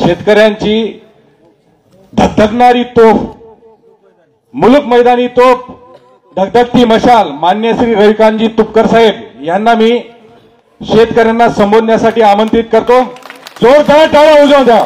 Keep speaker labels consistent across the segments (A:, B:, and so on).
A: शेतकऱ्यांची धगधगणारी तोफ, मुलुक मैदानी तोफ, धगधगती मशाल मान्य श्री रविकांतजी तुपकर साहेब यांना मी शेतकऱ्यांना संबोधण्यासाठी आमंत्रित करतो. जोरदार टाळ्या वाजवून द्या.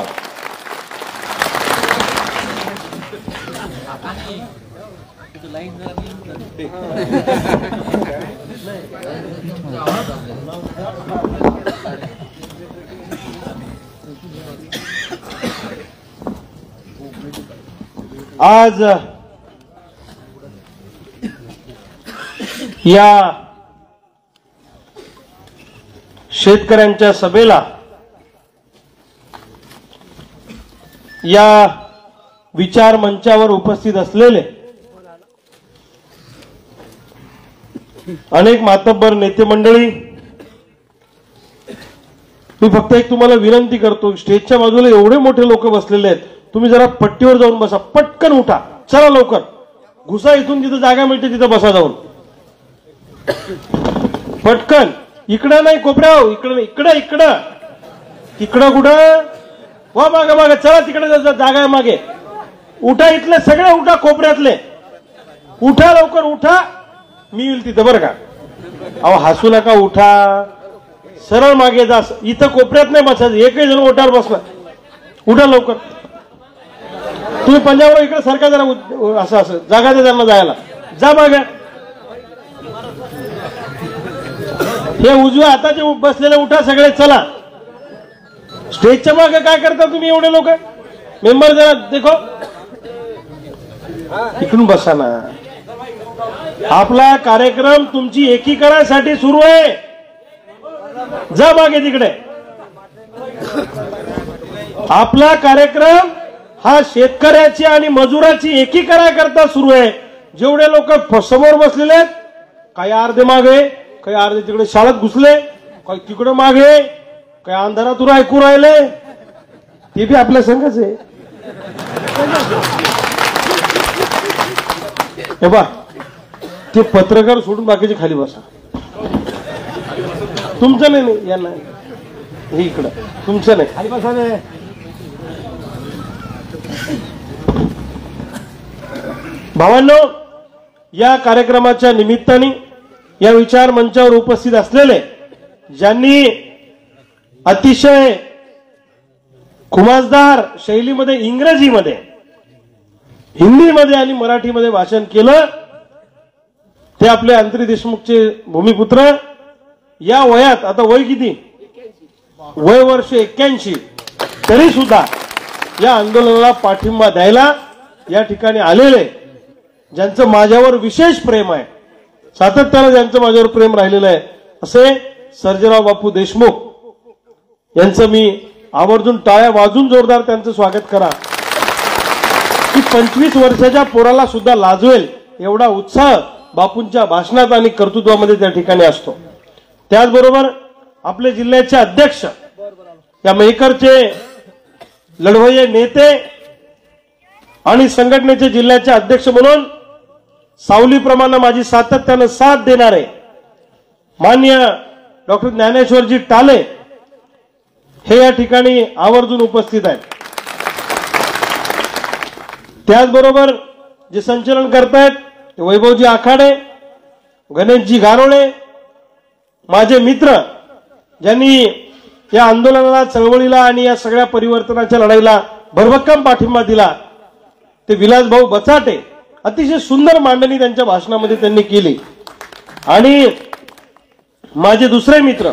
B: आज या शेतकऱ्यांच्या सभेला या विचार मंचावर उपस्थित असलेले अनेक मातब्बर नेते मंडळी, मी फक्त एक तुम्हाला विनंती करतो, स्टेजच्या बाजूला एवढे मोठे लोक बसलेले आहेत, तुम्ही जरा पट्टीवर जाऊन बसा, पटकन उठा, चला लवकर घुसा, इथून जिथं जागा मिळते तिथं बसा जाऊन, पटकन. इकडं नाही कोपऱ्यावर, इकडं इकडं इकडं इकडं कुठं वा मागे मागे चला, तिकडे जागा आहे मागे. उठा, इथले सगळे उठा, कोपऱ्यातले उठा, लवकर उठा, मी येईल तिथं बरं का. अहो हसू नका, उठा, सरळ मागे जा, इथं कोपऱ्यात नाही बसायचं, एकही जण ओटावर बसला, उठा लवकर. तुम्ही पंजाबराव इकडे सरका जरा, असं असं जागा दे त्यांना जायला, जा मागे. हे उजव्या हाताचे बसलेले उठा सगळे, चला. स्टेजच्या मागे काय करता तुम्ही एवढे लोक? मेंबर जरा देखो, इकडून बसा ना. आपला कार्यक्रम तुमची एकी करायसाठी सुरू आहे, जा मागे तिकडे. आपला कार्यक्रम हा शेतकऱ्याची आणि मजुराची एकी करायकरता सुरू आहे. जेवढे लोक समोर बसलेले आहेत, काही अर्धे मागे, काही अर्धे तिकडे शाळेत घुसले, काही तिकडे मागे, काही अंधारातून ऐकू राहिले, ते बी आपल्या संघच आहे. हे बा, ते पत्रकार सोडून बाकीचे खाली बसा. तुमचं नाही, यांना हे इकडं तुमचं नाही, खाली बसा. भावांनो, या कार्यक्रमाच्या निमित्ताने या विचार मंचावर उपस्थित असलेले ज्यांनी अतिशय खुमासदार शैलीमध्ये इंग्रजीमध्ये, हिंदीमध्ये आणि मराठीमध्ये भाषण केलं, ते आपले अंतरी देशमुखचे भूमिपुत्र. या वयात, आता वय किती? वय वर्ष 81, तरी सुद्धा या आंदोलनाला पाठिंबा द्यायला या ठिकाणी आलेले, ज्यांचं माझ्यावर विशेष प्रेम आहे, सातत्यानं ज्यांचं माझ्यावर प्रेम राहिलेलं आहे, असे सर्जेराव बापू देशमुख यांचं मी आवर्जून टाळ्या वाजून जोरदार त्यांचं स्वागत करा. की 25 वर्षाच्या पोराला सुद्धा लाजवेल एवढा उत्साह बापूंच्या भाषणात आणि कर्तृत्वामध्ये त्या ठिकाणी असतो. त्याचबरोबर आपले जिल्ह्याचे अध्यक्ष, या मेहकरचे लढवय्ये नेते आणि संघटनेचे जिल्ह्याचे अध्यक्ष म्हणून सावलीप्रमाणे माझी सातत्यानं साथ देणारे माननीय डॉक्टर ज्ञानेश्वरजी टाले हे या ठिकाणी आवर्जून उपस्थित आहेत. त्याचबरोबर जे संचलन करतायत वैभवजी आखाडे, गणेशजी गारोळे, माझे मित्र, ज्यांनी या आंदोलनाला, चळवळीला आणि या सगळ्या परिवर्तनाच्या लढाईला भरभक्कम पाठिंबा दिला, ते विलासभाऊ बचाटे. अतिशय सुंदर मांडणी त्यांच्या भाषणामध्ये त्यांनी केली. आणि माझे दुसरे मित्र,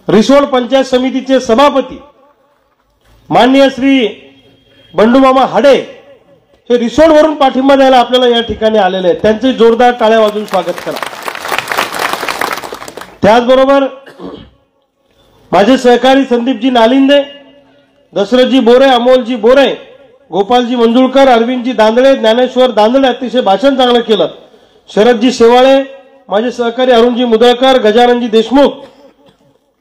B: रिसोड पंचायत समितीचे सभापती माननीय श्री बंडूमामा हाडे, हे रिसोडवरून पाठिंबा द्यायला आपल्याला या ठिकाणी आलेले आहेत. त्यांचे जोरदार टाळ्या वाजून स्वागत करा. त्याचबरोबर माझे सहकारी संदीपजी नालिंदे, दशरथजी बोरे, अमोलजी बोरे, गोपालजी मंजुळकर, अरविंदजी दांदळे, ज्ञानेश्वर दांदळे, अतिशय भाषण चांगलं केलं. शरदजी शेवाळे, माझे सहकारी अरुणजी मुदळकर, गजाननजी देशमुख,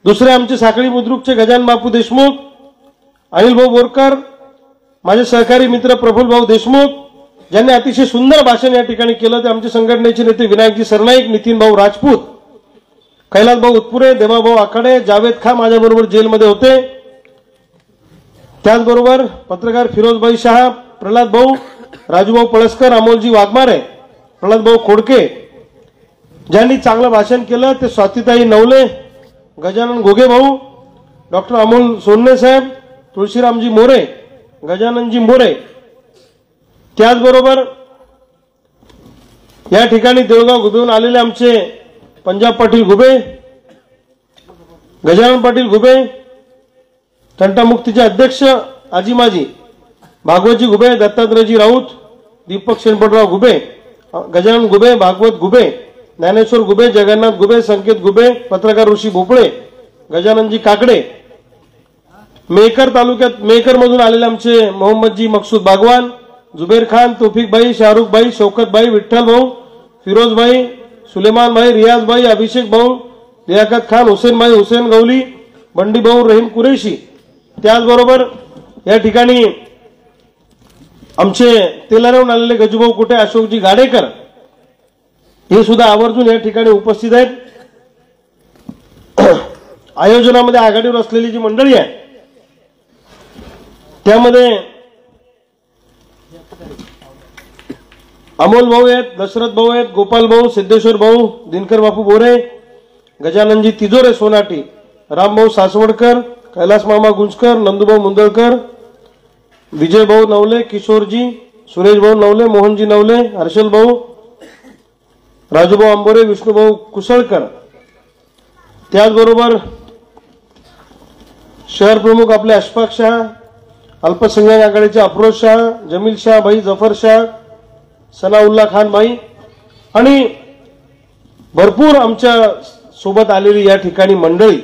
B: दुसरे आमचे साखळी बुद्रुकचे गजानन बापू देशमुख, अनिल भाऊ बोरकर, माझे सहकारी मित्र प्रफुल्ल भाऊ देशमुख, ज्यांनी अतिशय सुंदर भाषण या ठिकाणी केलं, ते आमचे संघटनेचे नेते विनायकजी सरनाईक, नितीन भाऊ राजपूत, कैलास भाऊ उत्पुरे, देवाभाऊ आखाडे, जावेद खान माझ्याबरोबर जेलमध्ये होते. त्याचबरोबर पत्रकार फिरोजभाई शाह, प्रल्हाद भाऊ, राजूभाऊ पळसकर, अमोलजी वाघमारे, प्रल्हाद भाऊ खोडके ज्यांनी चांगलं भाषण केलं ते स्वातीताई नवले, गजानन घोगे भाऊ, डॉक्टर अमोल सोन्ने साहेब, तुळशीरामजी मोरे, गजाननजी मोरे. त्याचबरोबर या ठिकाणी देऊळगाव घुबेहून आलेले आमचे पंजाब पाटील घुबे, गजानन पाटील घुबे, तंटामुक्तीचे अध्यक्ष आजीमाजी, भागवतजी घुबे, दत्तात्रयजी राऊत, दीपक शेणपतराव घुबे, गजानन घुबे, भागवत घुबे, ज्ञानेश्वर घुबे, जगन्नाथ घुबे, संकेत घुबे, पत्रकार ऋषी भोपळे, गजाननजी काकडे. मेहकर तालुक्यात मेहकर मधून आलेले आमचे मोहम्मदजी मकसूद बागवान, जुबेर खान, तौफिकभाई, शाहरुखभाई, शौकतभाई, विठ्ठल भाऊ, फिरोजभाई, सुलेमान भाई, रियाज भाई, अभिषेक भाऊ, लियाकत खान, हुसेन भाई, हुसेन गवली, बंडी भाऊ, रहीम कुरेशी. त्याचबरोबर या ठिकाणी आमचे तेलाऱ्याहून आलेले गजूभाऊ कुठे, अशोकजी गाडेकर हे सुद्धा आवर्जून या ठिकाणी उपस्थित आहेत. आयोजनामध्ये आघाडीवर असलेली जी मंडळी आहे त्यामध्ये अमोल भाऊ आहेत, दशरथ भाऊ आहेत, गोपाल भाऊ, सिद्धेश्वर भाऊ, दिनकर बापू बोरे, गजाननजी तिजोरे सोनाटी, रामभाऊ सासवडकर, कैलास मामा गुंजकर, नंदूभाऊ मुंदळकर, विजय भाऊ नवले, किशोरजी, सुरेश भाऊ नवले, मोहनजी नवले, हर्षल भाऊ, राजूभाऊ आंबोरे, विष्णुभाऊ कुसळकर. त्याचबरोबर शहर प्रमुख आपले अशफाक शाह, अल्पसंख्याक आघाडीचे अफरोज शाह, जमील शाह भाई, जफर शाह, सनाउल्ला खान भाई आणि भरपूर आमच्या सोबत आलेली या ठिकाणी मंडळी.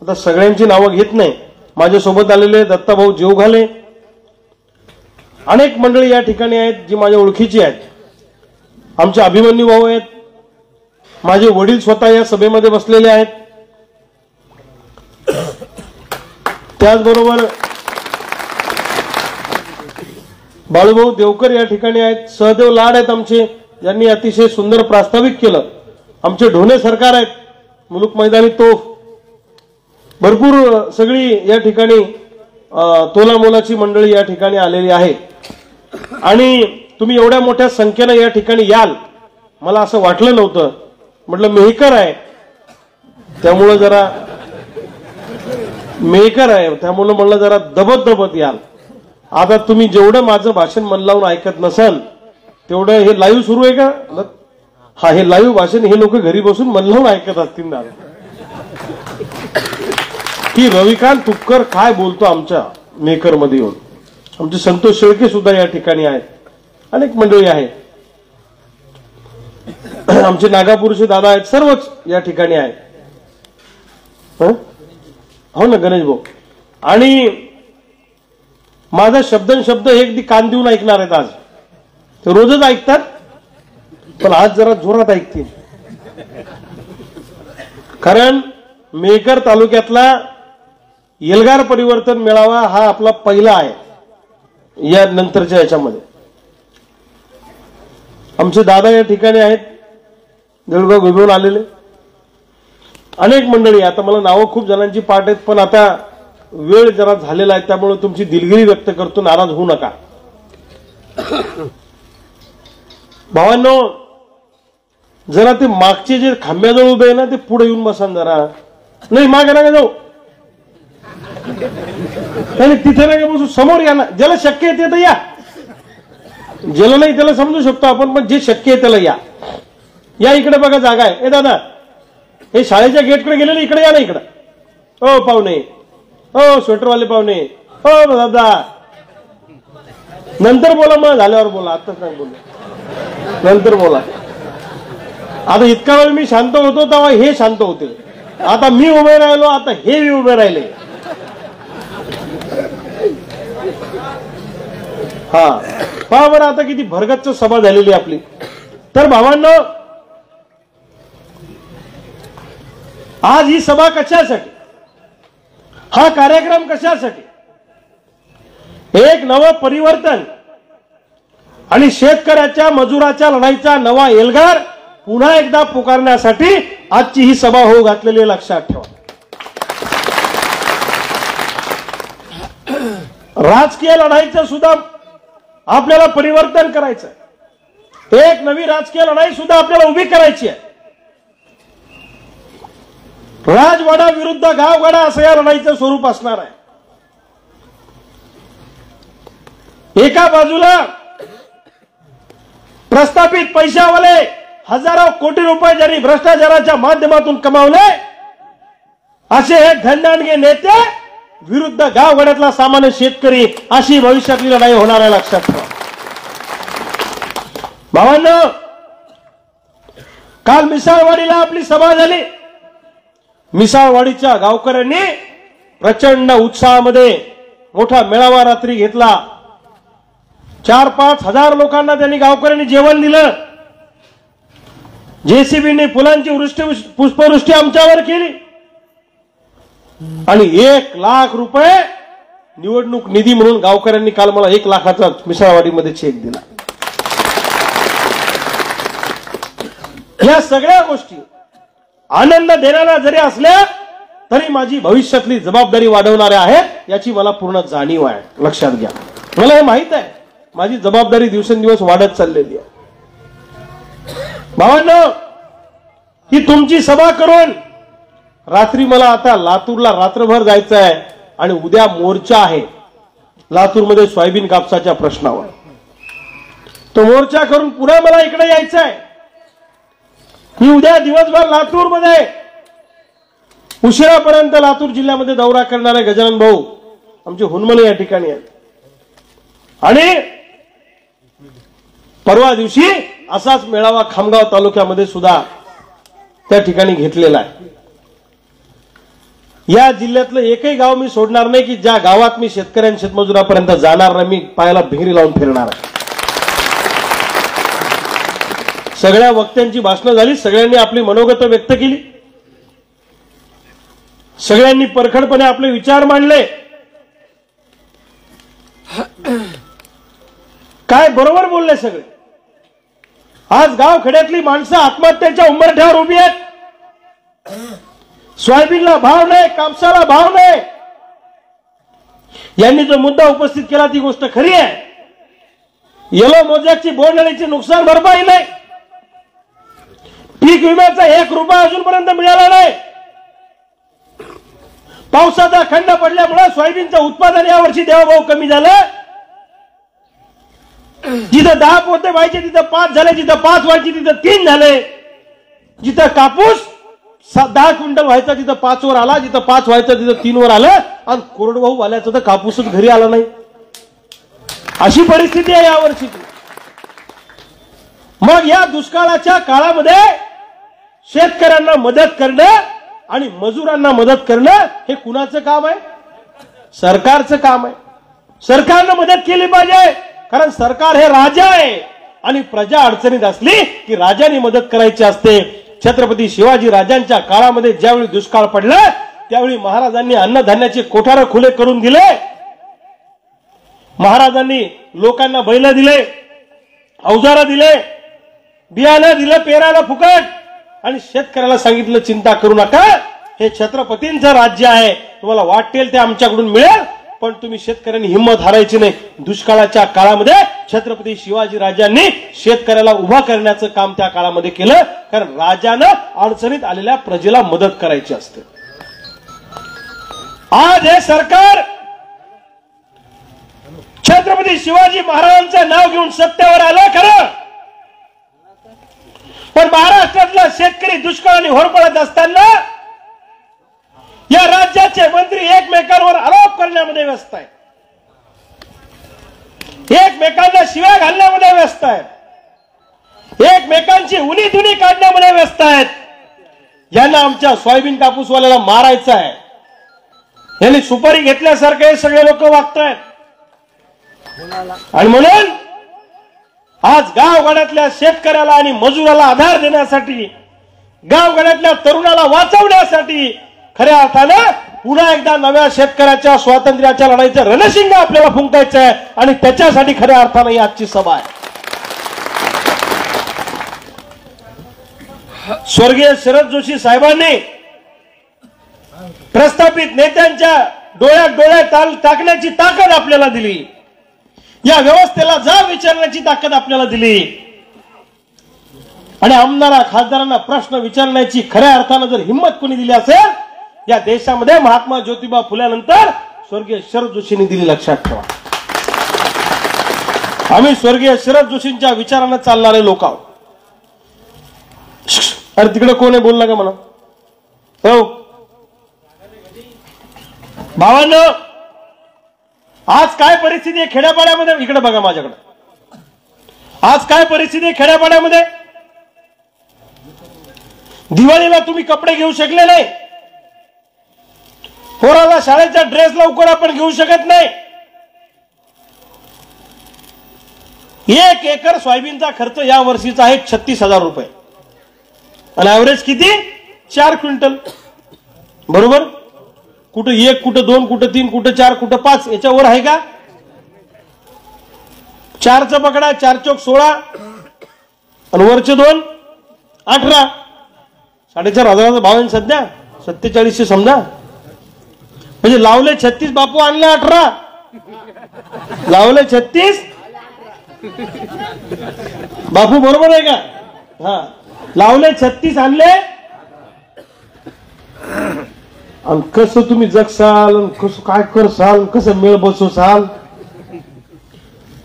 B: आता सगळ्यांची नावं घेत नाही. माझ्यासोबत आलेले दत्ताभाऊ जेवघाले, अनेक मंडळी या ठिकाणी आहेत जी माझ्या ओळखीची आहेत. आमचे अभिमन्यू भाऊ आहेत, माझे वडील स्वतः या सभेमध्ये बसलेले आहेत. त्याचबरोबर बाळूभाऊ देवकर या ठिकाणी आहेत. सहदेव लाड आहेत आमचे, ज्यांनी अतिशय सुंदर प्रास्ताविक केलं. आमचे ढोणे सरकार आहेत, मुलुक मैदानी तोफ. भरपूर सगळी या ठिकाणी तोलामोलाची मंडळी या ठिकाणी आलेली आहे आणि तुम्ही एवढ्या मोठ्या संख्येनं या ठिकाणी याल मला असं वाटलं नव्हतं. म्हटलं मेहकर आहे त्यामुळं जरा मेहकर आहे त्यामुळं म्हणलं जरा दबत दबत याल. आता तुम्ही जेवढं माझं भाषण मन लावून ऐकत नसाल तेवढं हे लाईव्ह सुरू आहे का? हा, हे लाईव्ह भाषण हे लोक घरी बसून मन लावून ऐकत असतील ना की रविकांत तुपकर काय बोलतो आमच्या मेकर मध्ये येऊन. आमचे संतोष शेळके सुद्धा या ठिकाणी आहेत, अनेक मंडळी आहेत, आमचे नागापूरचे दादा आहेत, सर्वच या ठिकाणी आहेत. हो ना गणेश भाऊ. आणि माझा शब्द एक कान देऊन ऐकणार आहेत. आज ते रोजच ऐकतात पण आज जरा जोरात ऐकतील. कारण मेहकर तालुक्यातला एल्गार परिवर्तन मेळावा हा आपला पहिला आहे. या नंतरच्या याच्यामध्ये आमचे दादा या ठिकाणी आहेत, देऊळगाव घुबेहून आलेले अनेक मंडळी. आता मला नावं खूप जणांची पाठ आहेत पण आता वेळ जरा झालेला आहे त्यामुळे तुमची दिलगिरी व्यक्त करतो, नाराज होऊ नका. भावांनो, जरा ते मागचे जे खांब्याजवळ उभे आहे ना ते पुढे येऊन बसा जरा. नाही मागे नका जाऊ, तिथे नका बसू, समोर या ना. ज्याला शक्य आहे ते तर या, ज्याला नाही त्याला समजू शकतो आपण, पण जे शक्य आहे त्याला या. या इकडे बघा जागा आहे. ए दादा, हे शाळेच्या गेटकडे गेलेले इकडे या ना. इकडे ओ पाहुणे, ओ स्वेटरवाले पाहुणे, ओ दादा, नंतर बोला, मग झाल्यावर बोला, आताच नाही बोला, नंतर बोला. आता इतका वेळ मी शांत होतो तेव्हा हे शांत होते. आता मी उभे राहिलो, आता हे उभे राहिले. हा, पहा बरं आता किती भरगच्च सभा झालेली आपली. तर भावांनो, आज ही सभा कशासाठी, हा कार्यक्रम कशासाठी? एक नवं परिवर्तन आणि शेतकऱ्याच्या मजुराच्या लढाईचा नवा एल्गार पुन्हा एकदा पुकारण्यासाठी आजची ही सभा होऊ घातलेली, लक्षात ठेवा. राजकीय लढाईचं सुद्धा आपल्याला परिवर्तन करायचं आहे। एक नवी राजकीय लढाई सुद्धा आपल्याला उभी करायची आहे। राजवाडा विरुद्ध गाववाडा असं या लढाईचं स्वरूप असणार आहे। एका बाजूला प्रस्थापित पैशावाले हजारो कोटी रुपये ज्यांनी भ्रष्टाचाराच्या माध्यमातून कमावले असे हे घनदांडगे नेते विरुद्ध गाववाड्यातला सामान्य शेतकरी, अशी भविष्यातली लढाई होणार आहे, लक्षात ठेवा। भावांनो, काल मिसाळवाडीला आपली सभा झाली। मिसाळवाडीच्या गावकऱ्यांनी प्रचंड उत्साहामध्ये मोठा मेळावा रात्री घेतला। 4-5 हजार लोकांना त्यांनी गावकऱ्यांनी जेवण दिलं। जेसीबीने फुलांची पुष्पवृष्टी आमच्यावर केली आणि 1 लाख रुपये निवडणूक निधी म्हणून गावकऱ्यांनी काल मला 1 लाखाचा मिसाळवाडीमध्ये चेक दिला। या सगळ्या गोष्टी आनंद देणाऱ्या जरी असल्या तरी माझी भविष्यातली जबाबदारी वाढवणाऱ्या आहेत याची मला पूर्ण जाणीव आहे, लक्षात घ्या। मला हे माहित आहे माझी जबाबदारी दिवसेंदिवस वाढत चाललेली आहे। भावांनो, ही तुमची सभा करून रात्री मला आता लातूरला रात्रभर जायचं आहे आणि उद्या मोर्चा आहे लातूरमध्ये सोयाबीन कापसाच्या प्रश्नावर। तो मोर्चा करून पुन्हा मला इकडे यायचं आहे। मी उद्या दिवसभर लातूरमध्ये उशिरापर्यंत लातूर जिल्ह्यामध्ये दौरा करणारे गजानन भाऊ आमचे हुनमले या ठिकाणी आहेत आणि परवा दिवशी असाच मेळावा खामगाव तालुक्यामध्ये सुद्धा त्या ठिकाणी घेतलेला आहे। या जिल्ह्यातलं एकही गाव मी सोडणार नाही की ज्या गावात मी शेतकऱ्यांना शेतमजुरापर्यंत जाणार नाही, मी पायाला भिंगरी लावून फिरणार आहे। सगळ्या वक्त्यांची भाषणं झाली, सगळ्यांनी आपली मनोगत व्यक्त केली, सगळ्यांनी परखडपणे आपले विचार मांडले। काय बरोबर बोलले सगळे। आज गाव खेड्यातली माणसं आत्महत्येच्या उंबरठ्यावर उभी आहेत। सोयाबीनला भाव नाही, कापसाला भाव नाही। यांनी जो मुद्दा उपस्थित केला ती गोष्ट खरी आहे। येलो मोजॅकची बोंडअळीची नुकसान भरपाई नाही, पीक विम्याचा 1 रुपया अजूनपर्यंत मिळाला नाही। पावसाचा खंड पडल्यामुळे सोयाबीनचं उत्पादन यावर्षी देवाभाव कमी झालं। जिथं 10 पोते व्हायचे तिथं 5 झाले, जिथं 5 व्हायचे तिथं 3 झाले। जिथं कापूस 10 क्विंटल व्हायचा तिथं 5 वर आला, जिथं 5 व्हायचं तिथं 3 वर आलं आणि कोरडवाहू वाल्याचं तर कापूसच घरी आला नाही। अशी परिस्थिती आहे यावर्षी। मग या दुष्काळाच्या काळामध्ये शेतकऱ्यांना मदत करणं आणि मजुरांना मदत करणं हे कुणाचं काम आहे? सरकारचं काम आहे। सरकारनं मदत केली पाहिजे, कारण सरकार हे राजा आहे आणि प्रजा अडचणीत असली की राजाने मदत करायची असते। छत्रपती शिवाजी राजांच्या काळामध्ये ज्यावेळी दुष्काळ पडला त्यावेळी महाराजांनी अन्नधान्याचे कोठार खुले करून दिले। महाराजांनी लोकांना बैल दिले, अवजार दिले, बियाणं दिलं पेरायला फुकट आणि शेतकऱ्याला सांगितलं चिंता करू नका, हे छत्रपतींचं राज्य आहे, तुम्हाला वाटेल ते आमच्याकडून मिळेल, पण तुम्ही शेतकऱ्यांनी हिंमत हारायची नाही। दुष्काळाच्या काळामध्ये छत्रपती शिवाजी राजांनी शेतकऱ्याला उभा करण्याचं काम त्या काळामध्ये केलं, कारण राजानं अडचणीत आलेल्या प्रजेला मदत करायची असते। आज हे सरकार छत्रपती शिवाजी महाराजांचं नाव घेऊन सत्तेवर आलं खरं, पण महाराष्ट्रातला शेतकरी दुष्काळाने होरपळत असताना या राज्याचे मंत्री एकमेकांवर आरोप करण्यामध्ये व्यस्त आहेत, एकमेकांना शिव्या घालण्यामध्ये व्यस्त आहेत, एकमेकांची उनी दुनी काढण्यामध्ये व्यस्त आहेत। यांना आमच्या सोयाबीन कापूसवाल्याला मारायचं आहे, यांनी सुपारी घेतल्यासारखे हे सगळे लोक वागतायत। आणि म्हणून आज गावगाड्यातल्या शेतकऱ्याला आणि मजुराला आधार देण्यासाठी, गावगाड्यातल्या तरुणाला वाचवण्यासाठी खऱ्या अर्थानं पुन्हा एकदा नव्या शेतकऱ्याच्या स्वातंत्र्याच्या लढाईचं रणशिंग आपल्याला फुंकायचं आहे आणि त्याच्यासाठी खऱ्या अर्थानं ही आजची सभा आहे। स्वर्गीय शरद जोशी साहेबांनी प्रस्थापित नेत्यांच्या डोळ्यात डोळ्यात टाकण्याची ताकद आपल्याला दिली, या व्यवस्थेला जा विचारण्याची ताकद आपल्याला दिली आणि आमदारा खासदारांना प्रश्न विचारण्याची खऱ्या अर्थानं जर हिंमत कोणी दिली असेल या देशामध्ये महात्मा ज्योतिबा फुल्यानंतर स्वर्गीय शरद जोशींनी दिली. लक्षात ठेवा, आम्ही स्वर्गीय शरद जोशींच्या विचारानं चालणारे लोक आहोत. अरे तिकडे कोण आहे, बोल ना का म्हणा. हो भावांनो, आज काय परिस्थिती आहे खेड्यापाड्यामध्ये, इकडे बघा माझ्याकडे. आज काय परिस्थिती आहे खेड्यापाड्यामध्ये. दिवाळीला तुम्ही कपडे घेऊ शकले नाही, पोराला शाळेचा ड्रेस लवकर आपण घेऊ शकत नाही. 1 एकर सोयाबीनचा खर्च या वर्षीचा आहे 36,000 रुपये आणि ऍव्हरेज किती 4 क्विंटल. बरोबर, कुठं 1, कुठं 2, कुठं 3, कुठं 4, कुठं 5, याच्यावर आहे का. 4चं पकडा, 4 चौक 16 आणि वरचे 2 18, 4,500 भाव आहे सध्या. 4700 समजा, म्हणजे लावले 36 बापू, आणले 18, लावले 36 बापू. बरोबर आहे का. हा, लावले 36 आणले. आणि कसं तुम्ही जगसाल, कसं काय करसाल, कसं मेळ बसवसाल.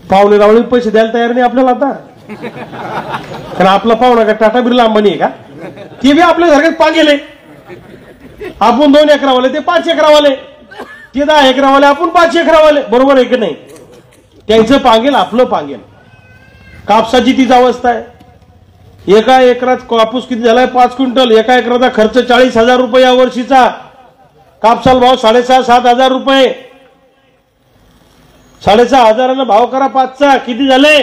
B: पावले रावळे पैसे द्यायला तयार नाही आपल्याला आता, कारण आपला पाहुणा का टाटा बिर्ला अंबानी आहे का. ते बी आपल्या सारखेच पांगेले. आपण 2 एकरावाले, ते 5 एकरावाले, ते 10 एकरावाले, आपण 5 एकरावाले. बरोबर आहे की नाही. त्यांचं पांगेल, आपलं पांगेल. कापसाची तीच अवस्था आहे. एका एकरात कापूस किती झालाय 5 क्विंटल. एका एकराचा खर्च 40,000 रुपये या वर्षीचा. कापसाला भाव 6,500-7,000 रुपये. 6,500 भाव करा 5चा, किती झाले.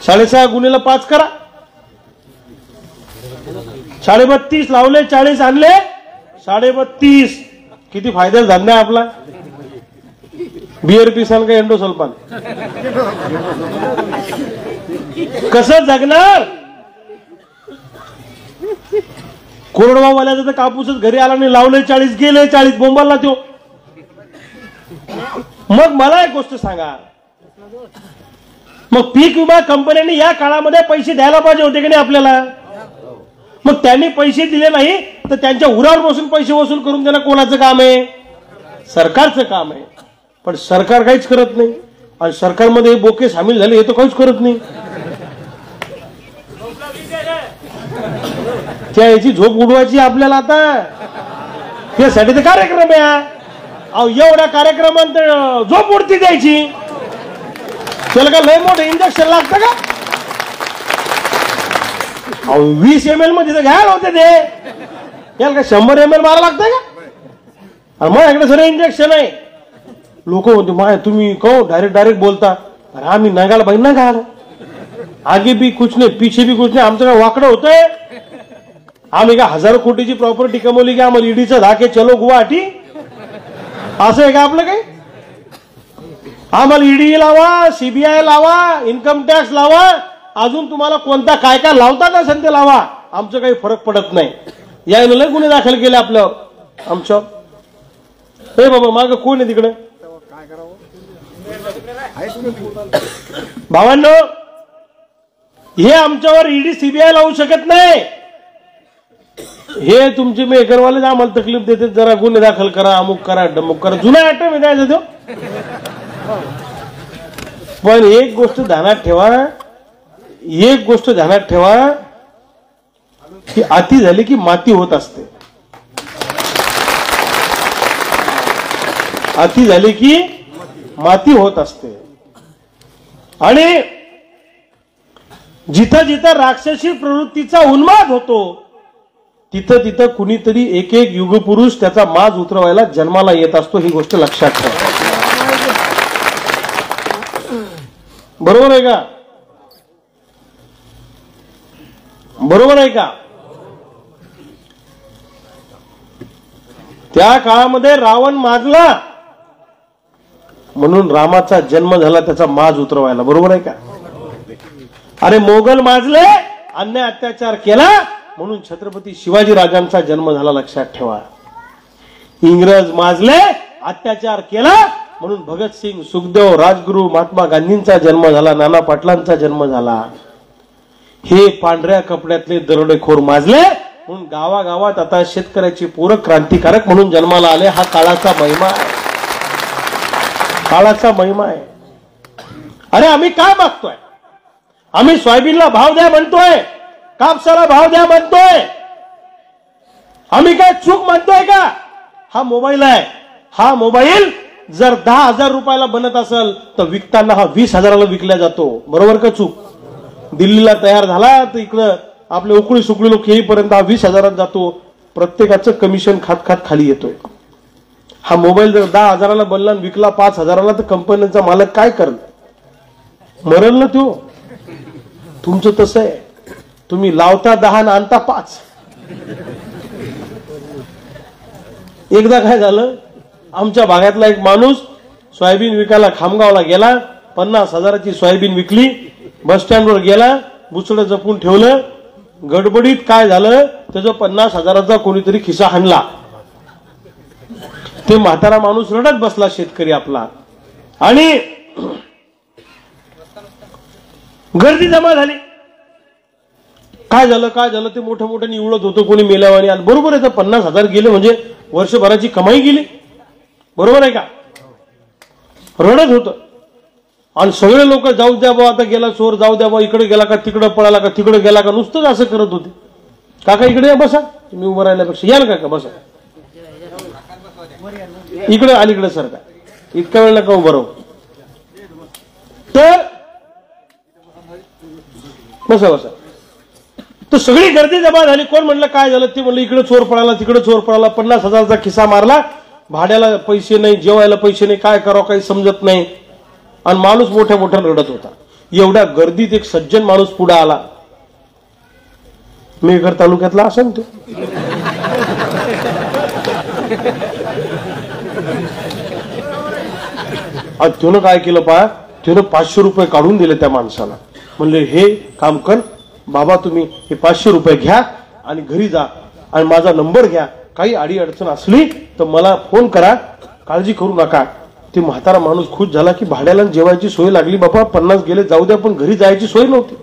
B: 6.5 गुणिले 5 करा, 32.5 लावले, 40 आणले, 32.5. किती फायद्याचा धंदा आहे आपला. बीआरपी सान का एंडोसल्फान. कसं जगणार. कोरडवावाल्याचा तर कापूसच घरी आला नाही, लावले 40, गेले 40, बोंबाला तो. मग मला एक गोष्ट सांगा, मग पीक विमा कंपन्यांनी या काळामध्ये पैसे द्यायला पाहिजे होते की नाही आपल्याला. मग त्यांनी पैसे दिले नाही तर त्यांच्या उरावर बसून पैसे वसूल करून देणं कोणाचं काम आहे. सरकारचं काम आहे. पण सरकार काहीच करत नाही आणि सरकारमध्ये बोके सामील झाले, हे तर काहीच करत नाही. त्या याची झोप उडवायची आपल्याला आता. त्यासाठी तर कार्यक्रम आहे. अहो एवढ्या कार्यक्रमात झोप उडती द्यायची. त्याला का लय मोठं इंजेक्शन लागतं का. 20 ml मध्ये तर घ्यायला होते ते, याला का 100 ml मारा लागतंय का. आणि माझ्याकडे सर इंजेक्शन आहे. लोक म्हणते माय तुम्ही कहो डायरेक्ट बोलता. अरे आम्ही नगाला बाई नगाला, आगे भी कुछ नाही पीछे भी कुछ नाही. आमचं काय वाकडं होतंय. आम्ही का 1000 कोटीची प्रॉपर्टी कमवली की आम्हाला ईडीचं धाके चलो गुवाहाटी, असं आहे का आपलं काही. आम्हाला ईडी लावा, सीबीआय लावा, इन्कम टॅक्स लावा, अजून तुम्हाला कोणता काय काय लावता का संते लावा, आमचं काही फरक पडत नाही. यायला लय गुन्हे दाखल केले आपल्यावर आमच्या. हे बाबा माग कोण आहे तिकडे. भावांनो, हे आमच्यावर ईडी सीबीआय लावू शकत नाही. हे तुमचे मेकरवाले आम्हाला तकलीफ देते, जरा गुन्हे दाखल करा, अमुक करा, डमुक करा. जुना आयटम आहे द्यायचा तो. पण एक गोष्ट ध्यानात ठेवा, एक गोष्ट ध्यानात ठेवा की अति झाली की माती होत असते. अति झाली की माती होत असते. आणि जिथं जिथं राक्षसी प्रवृत्तीचा उन्माद होतो तिथं तिथं कुणीतरी एक एक युगपुरुष त्याचा माज उतरवायला जन्माला येत असतो. ही गोष्ट लक्षात ठेवा. बरोबर आहे का. बरोबर आहे का. त्या काळामध्ये रावण माजला म्हणून रामाचा जन्म झाला त्याचा माज उतरवायला. बरोबर आहे का. अरे मोगल माजले, अन्याय अत्याचार केला म्हणून छत्रपती शिवाजी राजांचा जन्म झाला. लक्षात ठेवा. इंग्रज माजले, अत्याचार केला, म्हणून भगतसिंग, सुखदेव, राजगुरू, महात्मा गांधींचा जन्म झाला, नाना पाटलांचा जन्म झाला. हे पांढऱ्या कपड्यातले दरोडेखोर माजले, म्हणून गावागावात आता शेतकऱ्याची पूरक क्रांतिकारक म्हणून जन्माला आले. हा काळाचा महिमा आहे, काळाचा महिमा आहे. अरे आम्ही काय मागतोय? आम्ही सोयाबीनला भाव द्या म्हणतोय, कापसाला भाव द्या म्हणतोय. आम्ही काय चूक म्हणतोय का? हा मोबाईल आहे. हा मोबाईल जर 10,000 रुपयाला बनत असेल तर विकताना हा 20,000ला विकला जातो. बरोबर का चूक? दिल्लीला तयार झाला तर इकडं आपले उकळी सुकळी लोक येईपर्यंत हा 20,000 जातो. प्रत्येकाचं कमिशन खात खात खाली येतोय. हा मोबाईल जर 10,000ला बनला आणि विकला 5,000ला तर कंपन्यांचा मालक काय करेल? मरल ना तो. तुमचं तसं आहे, तुम्ही लावता 10 आणि आणता 5. एकदा काय झालं, आमच्या भागातला एक माणूस सोयाबीन विकायला खामगावला गेला. 50,000ची सोयाबीन विकली. बस स्टँडवर गेला, बुचडं जपून ठेवलं. गडबडीत काय झालं, त्याचा 50,000चा कोणीतरी खिसा हाणला. ते म्हातारा माणूस रडत बसला, शेतकरी आपला. आणि गर्दी जमा झाली. काय झालं काय झालं ते मोठं मोठं निवडत होतं, कोणी मेल्यावानी. आणि बरोबर आहे, 50,000 गेले म्हणजे वर्षभराची कमाई गेली. बरोबर आहे का? रडत होतं. आणि सगळे लोक जाऊ द्या बा, आता गेला चोर, जाऊ द्या बा, इकडे गेला का तिकडे पळाला का तिकडे गेला का, नुसतंच असं करत होते. काका इकडे या, बसा. तुम्ही उभं राहिल्यापेक्षा या ना काका, बसा. इकडे अलीकडे सरका, इतका वेळ नका उभं राहू. तर बसा बसा. तर सगळी गर्दी जमा झाली. कोण म्हणलं काय झालं? ते म्हणलं इकडे चोर पळाला, तिकडे चोर पळाला. 50,000चा खिसा मारला. भाड्याला पैसे नाही, जेवायला पैसे नाही, काय करावं काही समजत नाही. आणि माणूस मोठ्या मोठ्या रडत होता. एवढ्या गर्दीत एक सज्जन माणूस पुढे आला. मेघर तालुक्यातला असेल तो. त्यानं काय केलं पहा, त्यानं 500 रुपये काढून दिले त्या माणसाला. म्हणले हे काम कर बाबा, तुम्ही हे 500 रुपये घ्या आणि घरी जा आणि माझा नंबर घ्या. काही अडी अडचण असली तर मला फोन करा, काळजी करू नका. ते म्हातारा माणूस खुश झाला की भाड्याला जेवायची सोय लागली. बाबा 50 गेले जाऊ द्या, पण घरी जायची सोय नव्हती.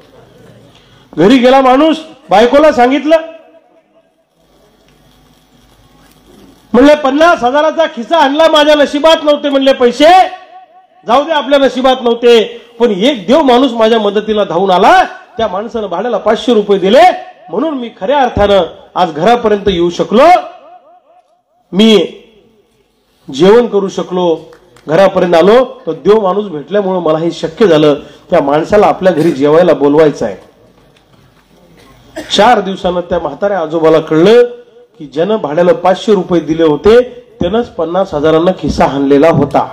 B: घरी गेला माणूस, बायकोला सांगितलं. म्हणले 50,000चा खिसा आणला, माझ्या नशिबात नव्हते. म्हणले पैसे जाऊ दे, आपल्या नशिबात नव्हते, पण एक देव माणूस माझ्या मदतीला धावून आला. त्या माणसानं भाड्याला 500 रुपये दिले, म्हणून मी खऱ्या अर्थानं आज घरापर्यंत येऊ शकलो. मी जेवण करू शकलो, घरापर्यंत आलो. तर देव माणूस भेटल्यामुळे मला हे शक्य झालं. त्या माणसाला आपल्या घरी जेवायला बोलवायचं आहे. 4 दिवसानं त्या म्हाताऱ्या आजोबाला कळलं की ज्यानं भाड्याला 500 रुपये दिले होते त्यानंच 50,000 खिसा हाणलेला होता.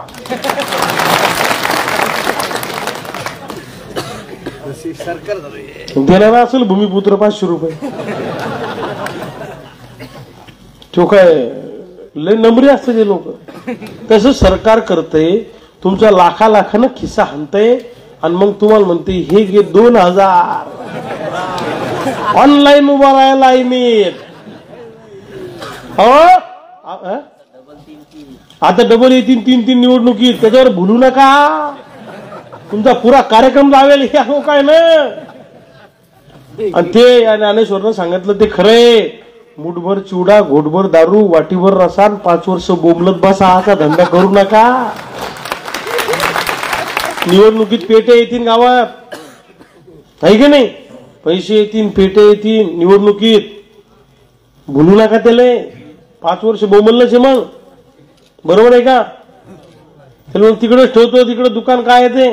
B: देणारा असेल भूमिपुत्र 500 रुपये. तो काय लय नंबरी असते ते लोक. तसं सरकार करते, तुमच्या लाखानं खिसा हाणतंय आणि मग तुम्हाला म्हणते हे घे 2,000. ऑनलाईन उभा राहायला लाईनीत. हो आता डबल येतील 3-3 निवडणुकीत. त्याच्यावर भूलू नका, तुमचा पुरा कार्यक्रम लावेल हे हो काय ना. आणि ते ज्ञानेश्वरनं सांगितलं ते खरंय. मुठभर चिवडा, घोटभर दारू, वाटीभर रसाण, 5 वर्ष बोंबलत बसा, असा धंदा करू नका. निवडणुकीत पेटे येतील गावात, आहे की नाही? पैसे येतील, पेटे येतील निवडणुकीत. भूलू नका त्याला. 5 वर्ष बोंबलच आहे मग. बरोबर आहे का? त्याला तिकडेच ठेवतो, तिकडे दुकान काय येते.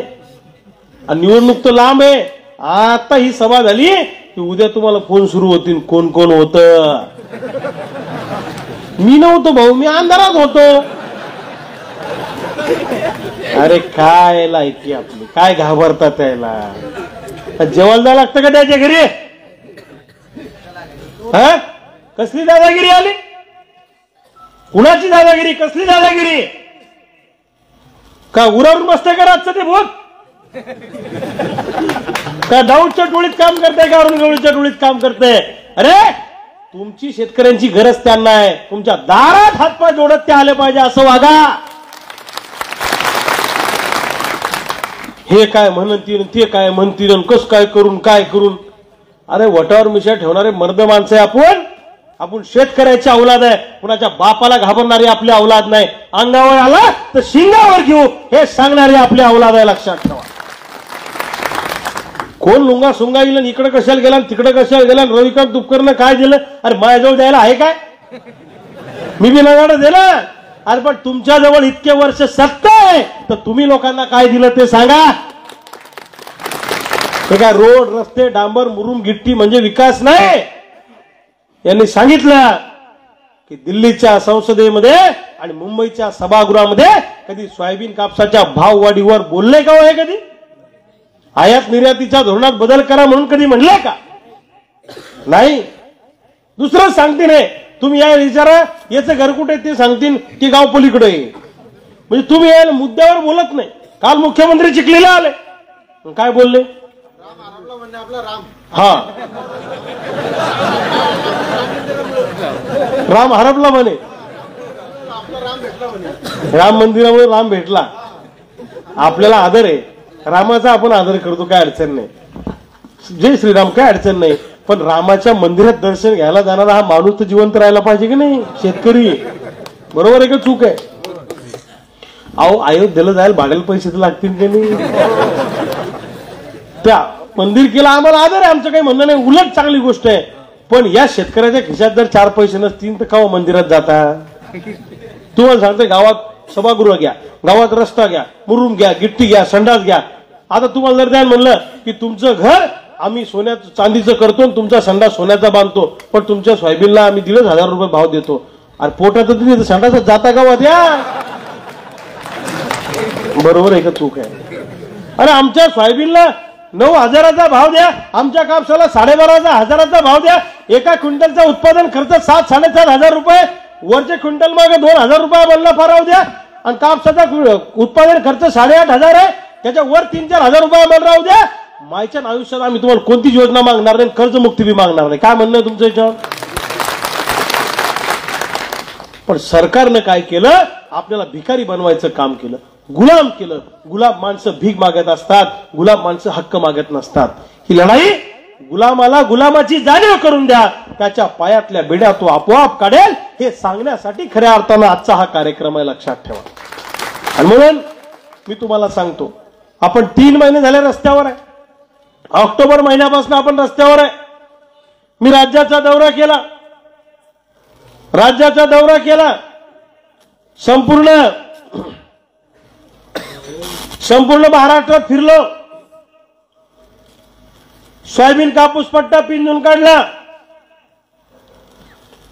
B: आणि निवडणूक तर लांब आहे. आता ही सभा झाली की उद्या तुम्हाला फोन सुरू होतील, कोण कोण होत. मी नव्हतो भाऊ, मी अंधारात होतो. अरे काय लायकी आपली, काय घाबरतात त्याला. जेवायला जावं लागतं का त्याच्या घरी? हा, कसली दादागिरी आली? कुणाची दादागिरी, कसली दादागिरी? का उरावरून बसतंय का रातचं ते भूत? का दाऊदच्या टोळीत काम करताय का अरुण गवळीच्या टोळीत काम करताय? अरे तुमची शेतकऱ्यांची गरज त्यांना आहे, तुमच्या दारात हातपाय जोडत ते आले पाहिजे असं वागा. हे काय म्हणतील ते काय म्हणतील कस काय करून काय करून. अरे वटावर मिशा ठेवणारे मर्द माणसं आहे आपण शेतकऱ्याची औलाद आहे. कुणाच्या बापाला घाबरणारी आपली औलाद नाही. अंगावर आला तर शिंगावर घेऊ हे सांगणारी आपली औलाद आहे, लक्षात ठेवा. कोण लुंगा सुंगा येईल इकडे कशाला गेला तिकडे कशाला गेला. रविकांत तुपकरनं काय दिलं? अरे माझ्याजवळ द्यायला आहे काय? मी बी नगाडं दिलं. अरे पण तुमच्याजवळ इतके वर्ष सत्ता आहे तर तुम्ही लोकांना काय दिलं ते सांगा. हे काय रोड रस्ते डांबर मुरुम गिट्टी म्हणजे विकास नाही. यांनी सांगितलं की दिल्लीच्या संसदेमध्ये आणि मुंबईच्या सभागृहामध्ये कधी सोयाबीन कापसाच्या भाववाढीवर बोलले का हो? कधी आयात निर्यातीच्या धोरणात बदल करा म्हणून कधी म्हणले का? नाही. दुसरं सांगते नाही. तुम्ही या विचारा याचं घर कुठे ते सांगतील की गाव पलीकडे. म्हणजे तुम्ही या मुद्द्यावर बोलत नाही. काल मुख्यमंत्री चिखलीला आले काय बोलले? हा राम हरपला म्हणे. राम मंदिरामुळे राम भेटला. आपल्याला आदर आहे रामाचा, आपण आदर करतो, काय अडचण नाही. जय श्रीराम काय अडचण नाही. पण रामाच्या मंदिरात दर्शन घ्यायला जाणारा हा माणूस तर जिवंत राहायला पाहिजे की नाही? शेतकरी बरोबर आहे का चूक आहे? अहो अयोध्येला जायला भाड्याला पैसे तर लागतील की नाही? त्या मंदिर केला आम्हाला आदर आहे, आमचं काही म्हणणं नाही, उलट चांगली गोष्ट आहे. पण या शेतकऱ्याच्या खिशात जर 4 पैसे नसतील तर का मंदिरात जाता? तुम्हाला सांगते गावात सभागृह घ्या, गावात रस्ता घ्या, मुरुम घ्या, गिट्टी घ्या, संडास घ्या. आता तुम्हाला जर द्यायला म्हणलं की तुमचं घर आम्ही सोन्याचं चांदीचं करतो आणि तुमचा संडास सोन्याचा बांधतो पण तुमच्या सोयाबीनला आम्ही 1,500 रुपये भाव देतो. अरे पोटात तुम्ही संडासात जाता गावात या? बरोबर आहे का चूक आहे? अरे आमच्या सोयाबीनला 9,000चा भाव द्या, आमच्या कापसाला 12,500चा भाव द्या. एका क्विंटलचा उत्पादन खर्च 7-7,500 रुपये, वरचे क्विंटल मागे 2,000 रुपये बनला फराव द्या. आणि कापसाचा उत्पादन खर्च 8,500 आहे, त्याच्या वर 3-4,000 रुपये मला राहू द्या. मायच्या आयुष्यात आम्ही तुम्हाला कोणतीच योजना मागणार नाही, कर्जमुक्ती बी मागणार नाही. काय म्हणणं आहे तुमचं याच्यावर? पण सरकारनं काय केलं? आपल्याला भिकारी बनवायचं काम केलं, गुलाम केलं. गुलाम माणसं भीक मागत असतात, गुलाम माणसं हक्क मागत नसतात. ही लढाई गुलामाला गुलामाची जाणीव करून द्या, त्याच्या पायातल्या बिड्या तो आपोआप काढेल हे सांगण्यासाठी खऱ्या अर्थानं आजचा हा कार्यक्रम आहे, लक्षात ठेवा. आणि म्हणून मी तुम्हाला सांगतो, आपण 3 महिने झाले रस्त्यावर आहे. ऑक्टोबर महिन्यापासून आपण रस्त्यावर आहे. मी राज्याचा दौरा केला. संपूर्ण महाराष्ट्रात फिरलो. सोयाबीन कापूस पट्टा पिंजून काढला.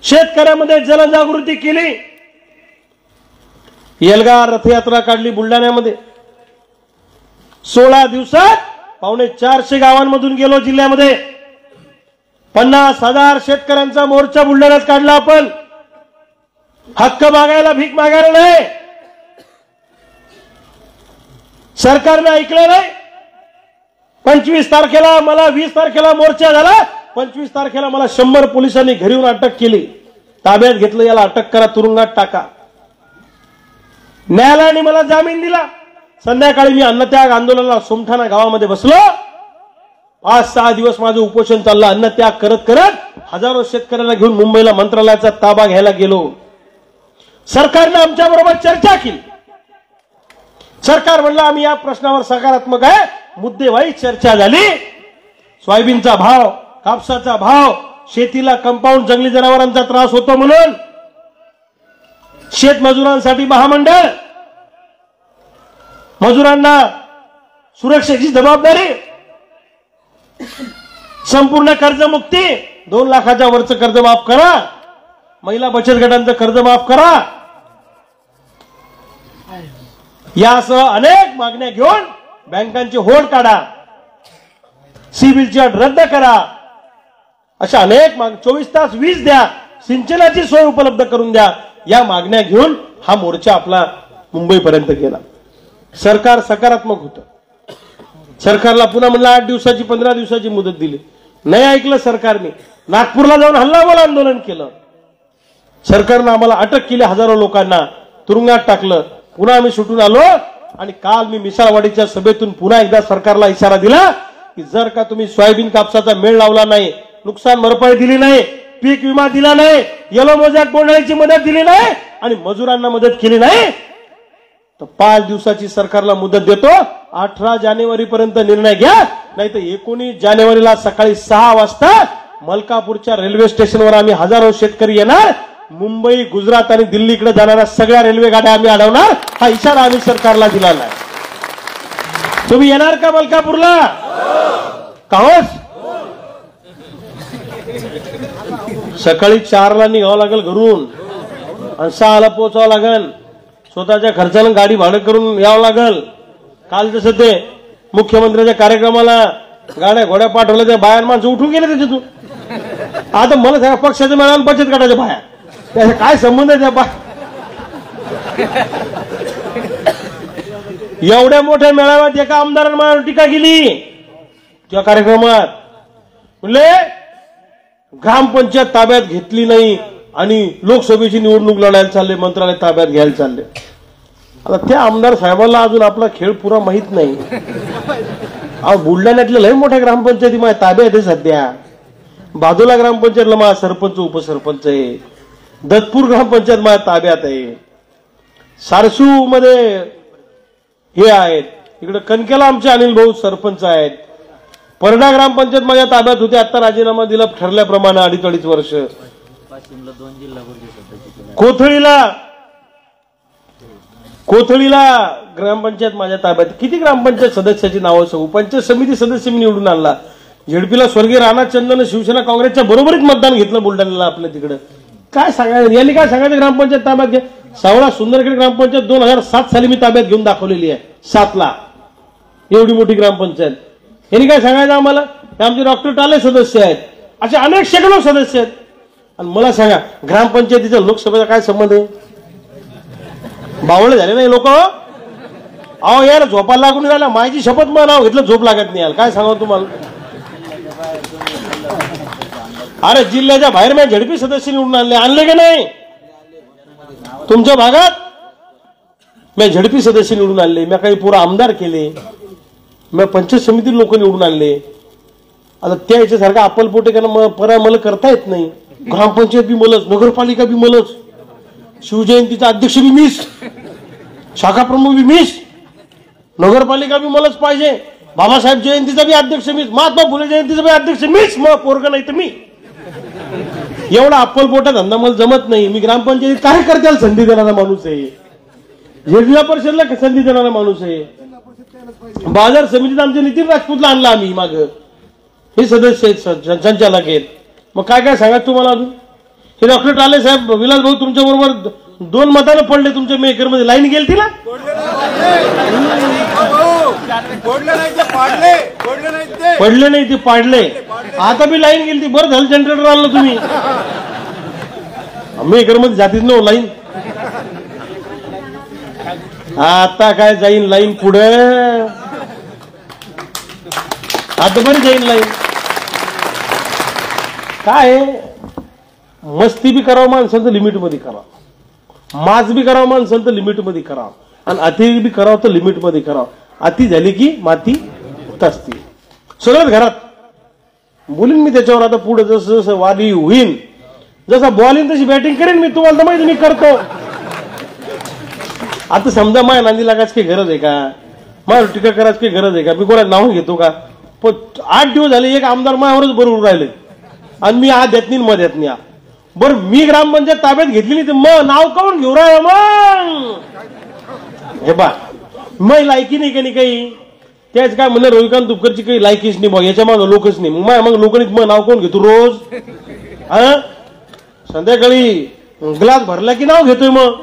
B: शेतकऱ्यामध्ये जनजागृती केली. एल्गार रथयात्रा काढली बुलढाण्यामध्ये. 16 दिवसात 450 गावांमधून गेलो. जिल्ह्यामध्ये 50,000 शेतकऱ्यांचा मोर्चा बुलढाण्यात काढला. आपण हक्क मागायला, भीक मागायला नाही. सरकारने ऐकलं नाही. 25 तारखेला मला 20 तारखेला मोर्चा झाला. 25 तारखेला मला 100 पोलिसांनी घरी येऊन अटक केली. ताब्यात घेतलं, याला अटक करा, तुरुंगात टाका. न्यायालयाने मला जामीन दिला. संध्याकाळी मी अन्नत्याग आंदोलनाला सोमठाणा गावामध्ये बसलो. 5-6 दिवस माझं उपोषण चाललं. अन्नत्याग करत करत हजारो शेतकऱ्यांना घेऊन मुंबईला मंत्रालयाचा ताबा घ्यायला गेलो. सरकारने आमच्या बरोबर चर्चा केली. सरकार म्हणलं आम्ही या प्रश्नावर सकारात्मक आहे. मुद्देवाही चर्चा झाली. सोयाबीनचा भाव, कापसाचा भाव, शेतीला कंपाऊंड जंगली जनावरांचा त्रास होतो म्हणून शेतमजुरांसाठी महामंडळ, मजुरांना सुरक्षेची जबाबदारी, संपूर्ण कर्जमुक्ती, 2 लाखाच्या वरचं कर्ज माफ करा, महिला बचत गटांचं कर्ज माफ करा, यासह अनेक मागण्या घेऊन बँकांची होड काढा, सिबिलची अट रद्द करा, अशा अनेक 24 तास वीज द्या, सिंचनाची सोय उपलब्ध करून द्या, या मागण्या घेऊन हा मोर्चा आपला मुंबईपर्यंत गेला. सरकार सकारात्मक होतं. सरकारला पुन्हा म्हणलं 8 दिवसाची 15 दिवसाची मुदत दिली. नाही ऐकलं सरकारने. नागपूरला जाऊन हल्लाबोल आंदोलन केलं. सरकारनं आम्हाला अटक केली, हजारो लोकांना तुरुंगात टाकलं. पुन्हा आम्ही सुटून आलो आणि काल मी मिसाळवाडीच्या सभेतून पुन्हा एकदा सरकारला इशारा दिला की जर का तुम्ही सोयाबीन कापसाचा मेळ लावला नाही, नुकसान भरपाई दिली नाही, पीक विमा दिला नाही, येलो मोजॅक बोंडाळीची मदत दिली नाही आणि मजुरांना मदत केली नाही तर 5 दिवसाची सरकारला मुदत देतो. 18 जानेवारीपर्यंत निर्णय घ्या, नाही तर 19 जानेवारीला सकाळी 6 वाजता मलकापूरच्या रेल्वे स्टेशनवर आम्ही हजारो शेतकरी येणार. मुंबई, गुजरात आणि दिल्लीकडे जाणाऱ्या सगळ्या रेल्वे गाड्या आम्ही अडवणार. हा इशारा आम्ही सरकारला दिला नाही. तुम्ही येणार का मलकापूरला? काहोस सकाळी 4ला निघावं लागेल घरून आणि 6ला पोहोचावं लागेल. स्वतःच्या खर्चानं गाडी भाडं करून यावं लागेल. काल जसं ते मुख्यमंत्र्यांच्या कार्यक्रमाला गाड्या घोड्या पाठवल्या, त्या बाहेर माणसं उठून गेले त्याच्यातून. आता मला सांगा, पक्षाच्या मेळाव्यात बचत गटाच्या बाहेर त्याचा काय संबंध आहे? त्या एवढ्या मोठ्या मेळाव्यात एका आमदारानं माझ्यावर टीका केली त्या कार्यक्रमात. म्हणले ग्रामपंचायत ताब्यात घेतली नाही आणि लोकसभेची निवडणूक लढायला चालले, मंत्रालय ताब्यात घ्यायला चालले. आता त्या आमदार साहेबांना अजून आपला खेळ पुरा माहित नाही. बुलढाण्यातल्या लय मोठ्या ग्रामपंचायती माझ्या ताब्यात आहे सध्या. बाजूला ग्रामपंचायतला माझा सरपंच उपसरपंच आहे. दत्तपूर ग्रामपंचायत माझ्या ताब्यात आहे. सारसू मध्ये हे आहेत. इकडे कणकेला आमचे अनिल भाऊ सरपंच आहेत. परडा ग्रामपंचायत माझ्या ताब्यात होते. आता राजीनामा दिला ठरल्याप्रमाणे 2.5 वर्ष. कोथळीला ग्रामपंचायत माझ्या ताब्यात. किती ग्रामपंचायत सदस्याची नावं सांगू? पंचायत समिती सदस्य मी निवडून आणला. झेडपीला स्वर्गीय राणा चंदन शिवसेना काँग्रेसच्या बरोबरीत मतदान घेतलं बुलढाण्याला आपल्या तिकडे. काय सांगायचं यांनी? काय सांगायचं? ग्रामपंचायत ताब्यात घ्या. सावळा सुंदरखेड ग्रामपंचायत 2007 साली मी ताब्यात घेऊन दाखवलेली आहे. 7ला एवढी मोठी ग्रामपंचायत. यांनी काय सांगायचं आम्हाला? हे आमचे डॉक्टर टाले सदस्य आहेत. असे अनेक शेकडो सदस्य आहेत. आणि मला सांगा, ग्रामपंचायतीचा लोकसभेचा काय संबंध आहे? बावळे झाले नाही लोक. अहो यार, झोपायला लागून राहिला. माझी शपथ मग नाव घेतलं, झोप लागत नाही. यार काय सांगा तुम्हाला. अरे जिल्ह्याच्या बाहेर मी झेडपी सदस्य निवडून आणले का नाही? तुमच्या भागात मी झेडपी सदस्य निवडून आणले. मी काही पुरा आमदार केले. मी पंचायत समिती लोक निवडून आणले. आता त्या याच्यासारखा अप्पलपोटे परा मला करता येत नाही. ग्रामपंचायत बी मलच, नगरपालिका बी मलच, शिवजयंतीचा अध्यक्ष बी मीच, शाखा प्रमुख बी मीच, नगरपालिका बी मलाच पाहिजे, बाबासाहेब जयंतीचा बी अध्यक्ष मीच, महात्मा फुले जयंतीचा बी अध्यक्ष मीच. मग पोरग नाही तर मी. एवढा अप्पलपोटा धंदा मला जमत नाही. मी ग्रामपंचायतीत कार्यकर्त्याला संधी देणारा माणूस आहे. जिल्हा परिषदला संधी देणारा माणूस आहे. बाजार समितीत आमच्या नितीन राजपूतला आणला आम्ही. माग हे सदस्य आहेत, संचालक आहेत. मग काय काय सांगा तुम्हाला अजून? हे डॉक्टर टाले साहेब, विलास भाऊ तुमच्या बरोबर 2 मताने पडले तुमच्या मेकर मध्ये. लाईन गेली तिला पडले नाही ते पाडले. आता बी लाईन गेली ती. बरं झालं जनरेटर आणलं तुम्ही. मेकर मध्ये जातीच न लाईन. आता काय जाईन लाईन पुढे. आता बरी जाईन लाईन. काय मस्ती बी करावं माणसांचं लिमिट मध्ये करा. माज बी करावं माणसांचं लिमिट मध्ये करा. आणि अति बी करावं तर लिमिट मध्ये करावं. अति झाली की माती तसती. सगळंच घरात बोलीन मी त्याच्यावर. आता पुढे जसं जसं वादी होईन, जसा बॉलिंग तशी बॅटिंग करेन मी. तुम्हाला तर माहिती मी करतो. आता समजा माझ्या नांदी लागायची काही गरज आहे का? माझ्यावर टीका करायची काही गरज आहे का? मी कोणा नाव घेतो का? पण 8 दिवस झाले एक आमदार माझ्यावरच बरोबर राहिले आणि मी आ देत नाही मग देत नाही. बरं मी ग्रामपंचायत ताब्यात घेतली नाही तर मग नाव काऊन घेऊ राहिला? मग हे बा मग लायकी नाही का नाही काही. त्याच काय म्हणलं रविकांत तुपकरची काही लायकीच नाही. मग याच्या मागं लोकच नाही. मग लोकांनी मग नाव कोण घेतो रोज? हा संध्याकाळी ग्लास भरला की नाव घेतोय मग.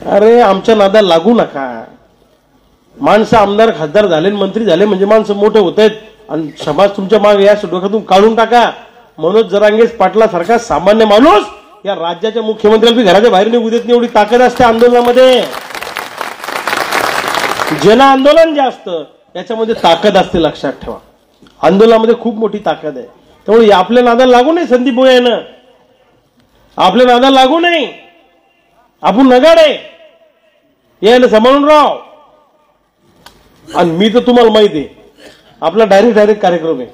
B: अरे आमच्या नादाला लागू नका. माणसं आमदार खासदार झाले, मंत्री झाले म्हणजे माणसं मोठे होत आहेत आणि समाज तुमच्या मागे या डोक्यातून काढून टाका. मनोज जरांगे पाटला सारखा सामान्य माणूस या राज्याच्या मुख्यमंत्र्याला घराच्या बाहेर निघू देत नाही. एवढी ताकद असते आंदोलनामध्ये. जन आंदोलन जे असतं याच्यामध्ये ताकद असते, लक्षात ठेवा. आंदोलनामध्ये खूप मोठी ताकद आहे. त्यामुळे आपल्या नादाला लागू नये संदीप भोयानं, आपल्या नादाला लागू नये. आपण नगाडे यायला सांभाळून राव. आणि मी तर तुम्हाला माहिती आहे आपला डायरेक्ट कार्यक्रम आहे.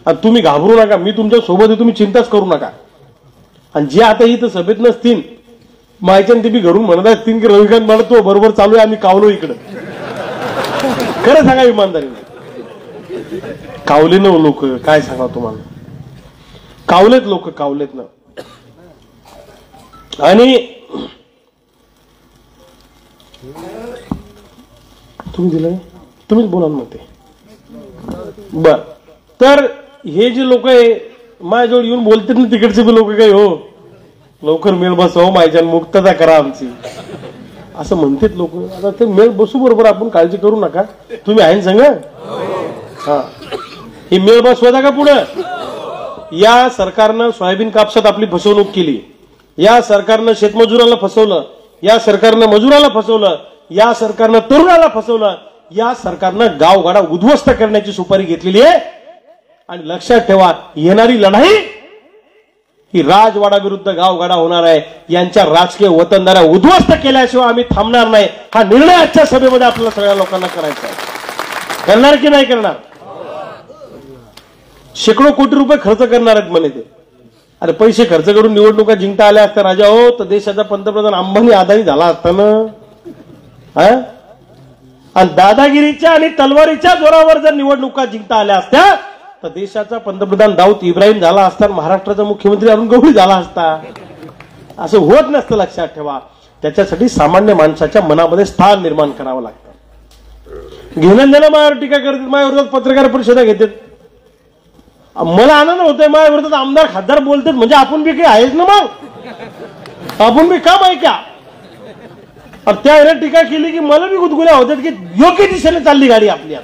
B: आणि तुम्ही घाबरू नका, मी तुमच्या सोबत आहे, तुम्ही चिंताच करू नका. आणि जे आता इथं सभेत नसतील मायच्यान ते बी घरून म्हणत असतील की रविकांत म्हणत तो बरोबर चालू आहे, आम्ही कावलो इकडं. खरं सांगा इमानदारीने, कावले न लोक, काय सांगा तुम्हाला, कावलेत लोक, कावलेत ना. आणि तुम्ही दिलं, तुम्हीच बोला मग ते. बर, तर हे जे लोक आहे माझ्याजवळ येऊन बोलतात ना तिकडचे बी लोक, काय हो लवकर मेळ बसव माझ्या, मुक्तता करा आमची, असं म्हणतात लोक. आता ते मेळ बसू बरोबर, आपण काळजी करू नका. तुम्ही आहे सांग. हा, ही मेळ बसवायचा का पुढं? या सरकारनं सोयाबीन कापसात आपली फसवणूक केली, या सरकारनं शेतमजुराला फसवलं, या सरकारनं मजुराला फसवलं, या सरकारनं तरुणाला फसवलं, या सरकारनं गावगाडा उद्ध्वस्त करण्याची सुपारी घेतलेली आहे. आणि लक्षात ठेवा, येणारी लढाई ही राजवाडा विरुद्ध गावगाडा होणार आहे. यांच्या राजकीय वतनदाऱ्या उद्ध्वस्त केल्याशिवाय आम्ही थांबणार नाही. हा निर्णय आजच्या सभेमध्ये आपल्याला सगळ्या लोकांना करायचा आहे. करणार की नाही करणार? शेकडो कोटी रुपये खर्च करणार आहेत म्हणे ते. अरे पैसे खर्च करून निवडणुका जिंकता आल्या असत्या राजा हो, तर देशाचा पंतप्रधान अंबानी अदानी झाला असता ना. आणि दादागिरीच्या आणि तलवारीच्या जोरावर जर निवडणुका जिंकता आल्या असत्या तर देशाचा पंतप्रधान दाऊद इब्राहिम झाला असता, महाराष्ट्राचा मुख्यमंत्री अरुण गवळी झाला असता. असं होत नसतं, लक्षात ठेवा. त्याच्यासाठी सामान्य माणसाच्या मनामध्ये स्थान निर्माण करावं लागतं. घेणं देणं माझ्यावर टीका करतात, माझ्या विरोधात पत्रकार परिषदा घेतात. मला आनंद होतोय, माझ्या विरोधात आमदार खासदार बोलतात म्हणजे आपण बी काही आहेच ना, मग आपण बी काम आहे का? त्या टीका केली की मला बी गुदगुल्या होतात की योग्य दिशेने चालली गाडी आपली,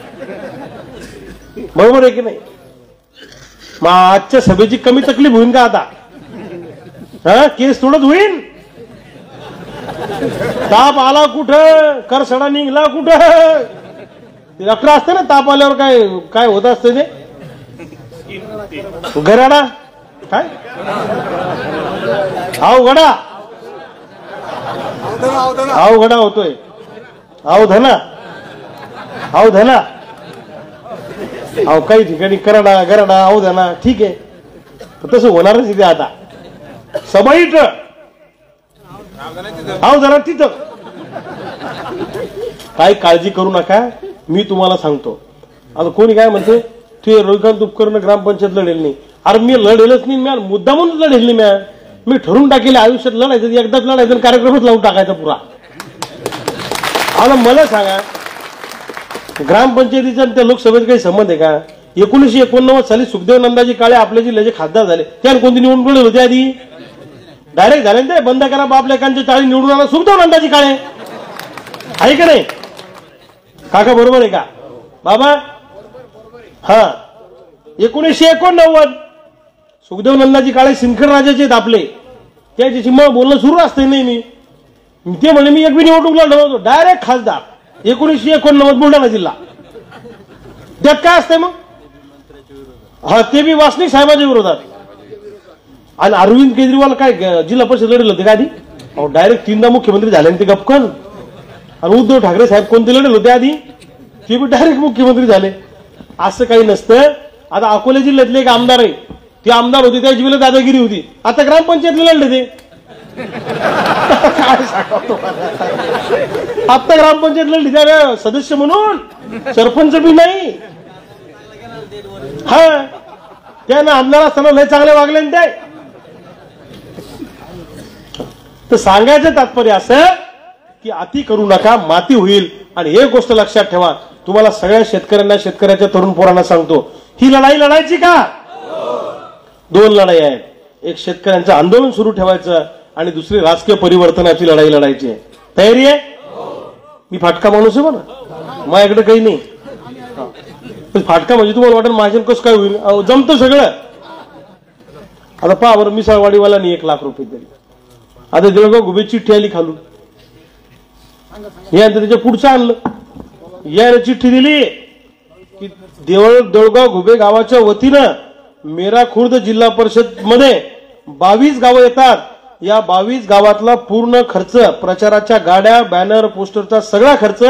B: बरोबर आहे की नाही? मग आजच्या सभेची कमी तकलीफ होईल का आता? हा, केस तोडत होईल. ताप आला कुठं, करसडा निघला कुठं, डॉक्टर असते ना, ताप आल्यावर काय काय होत असते ते गराडा, काय अवघडा अवघडा होतोय, अवधना अवधना, अहो काही ठिकाणी करडा गरडा अवधना, ठीक आहे, तसं होणारच इथे आता. सबाईट अवधना तिथं काही काळजी करू नका. मी तुम्हाला सांगतो, आता कोणी काय म्हणते ते रविकांत तुपकरनं ग्रामपंचायत लढेल नाही. अरे मी लढेलच नाही, मी मुद्दामून लढेल नाही. मी ठरवून टाकेल आयुष्यात लढायचं, एकदाच लढायचं, कार्यक्रमच लावून टाकायचा पुरा. आता मला सांगा, ग्रामपंचायतीचा त्या लोकसभेत काही संबंध आहे का? 1989 साली सुखदेव नंदाजी काळे आपले जिल्ह्याचे खासदार झाले, त्याने कोणती निवडणूक लढवली होती आधी? डायरेक्ट झाले ना ते, बंद करा बापलेकांचे चाळी निवडून आला सुखदेव नंदाजी काळे, आहे का नाही काका? बरोबर आहे का बाबा? हा, 1989 सुखदेव नंदाजी काळे सिंदखेड राजाचे आहेत आपले, त्याच्याशी मग बोलणं सुरू असते. नाही मी ते म्हणे मी एक बी निवडणूक लढवतो, डायरेक्ट खासदार 1989 बुलढाणा जिल्हा. त्यात काय असतंय मग? हा, ते बी वासनिक साहेबांच्या विरोधात. आणि अरविंद केजरीवाल काय जिल्हा परिषद लढले होते का आधी? अहो डायरेक्ट 3दा मुख्यमंत्री झाले ते गपकन. आणि उद्धव ठाकरे साहेब कोणते लढले होते आधी? ते बी डायरेक्ट मुख्यमंत्री झाले. असं काही नसतं. आता अकोला जिल्ह्यातले एक आमदार आहे, ते आमदार होते त्याची वेळेला दादागिरी होती, आता ग्रामपंचायतला लढले ते. काय सांगतो, आता ग्रामपंचायत लढली त्या सदस्य म्हणून, सरपंच बी नाही. हा, त्यानं आमदार असताना लय चांगले वागले ते. तर सांगायचं तात्पर्य असं की अति करू नका, माती होईल. आणि एक गोष्ट लक्षात ठेवा, तुम्हाला सगळ्या शेतकऱ्यांना, शेतकऱ्याच्या तरुण पोरांना सांगतो, ही लढाई लढायची का? 2 लढाई आहेत. एक शेतकऱ्यांचं आंदोलन सुरू ठेवायचं आणि दुसरी राजकीय परिवर्तनाची लढाई लढायची आहे. तयारी आहे? मी फाटका माणूस आहे म्हणा, माझ्याकडे काही नाही. फाटका म्हणजे तुम्हाला वाटेल माझ्या कसं काय होईल? जमतं सगळं. आता पहा बरं, मिसळवाडीवाल्यानी 1 लाख रुपये दिले. आता देवगाव घुबे चिठ्ठी आली खालून, यानंतर त्याच्या पुढचं आणलं, याने चिठ्ठी दिली की देऊळगाव घुबे गावाच्या वतीनं मेरा खुर्द जिल्हा परिषद मध्ये 22 गावं येतात. या 22 गावातला पूर्ण खर्च, प्रचाराच्या गाड्या, बॅनर, पोस्टरचा सगळा खर्च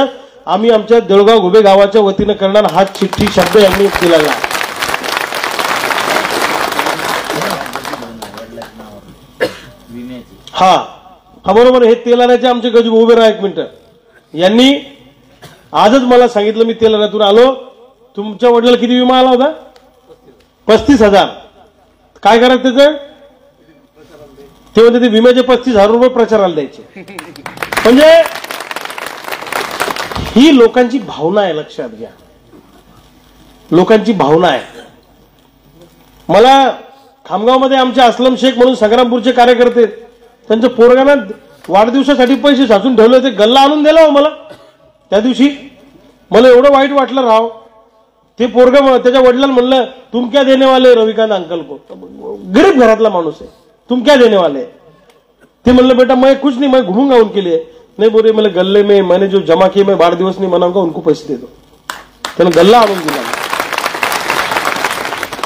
B: आम्ही आमच्या देऊळगाव घुबे गावाच्या वतीनं करणार हा चिठ्ठी शब्द यांनी केलेला. हा बरोबर. हे तेलाऱ्याचे आमचे गजू उभे राहा एक मिनिट. यांनी आजच मला सांगितलं, मी तेलाऱ्यातून आलो, तुमच्या वडिलांना किती विमा आला होता? 35,000. काय करायचं त्याचं? ते म्हणते ते विम्याचे 35,000 रुपये प्रचाराला द्यायचे. म्हणजे ही लोकांची भावना आहे, लक्षात घ्या. लोकांची भावना आहे. मला खामगावमध्ये आमचे असलम शेख म्हणून संग्रामपूरचे कार्यकर्ते, त्यांच्या पोरगांना वाढदिवसासाठी पैसे साचून ठेवले होते, गल्ला आणून दिला हो मला त्या दिवशी. मला एवढं वाईट वाटलं राव. ते पोरग त्याच्या वडिलांना म्हणलं, तुम क्या देने वाले रविकांत अंकल को? गरीब घरातला माणूस आहे, तुम क्या देने वाले? ते म्हणलं, बेटा मैं कुछ नहीं, मैं घूमूंगा उनके लिए. नहीं बोले, मैं गल्ले में मैंने जो जमा किए मैं वाढदिवस नहीं मनाऊंगा, उनको पैसे दे दो. त्यानं गल्ला आणून दिला.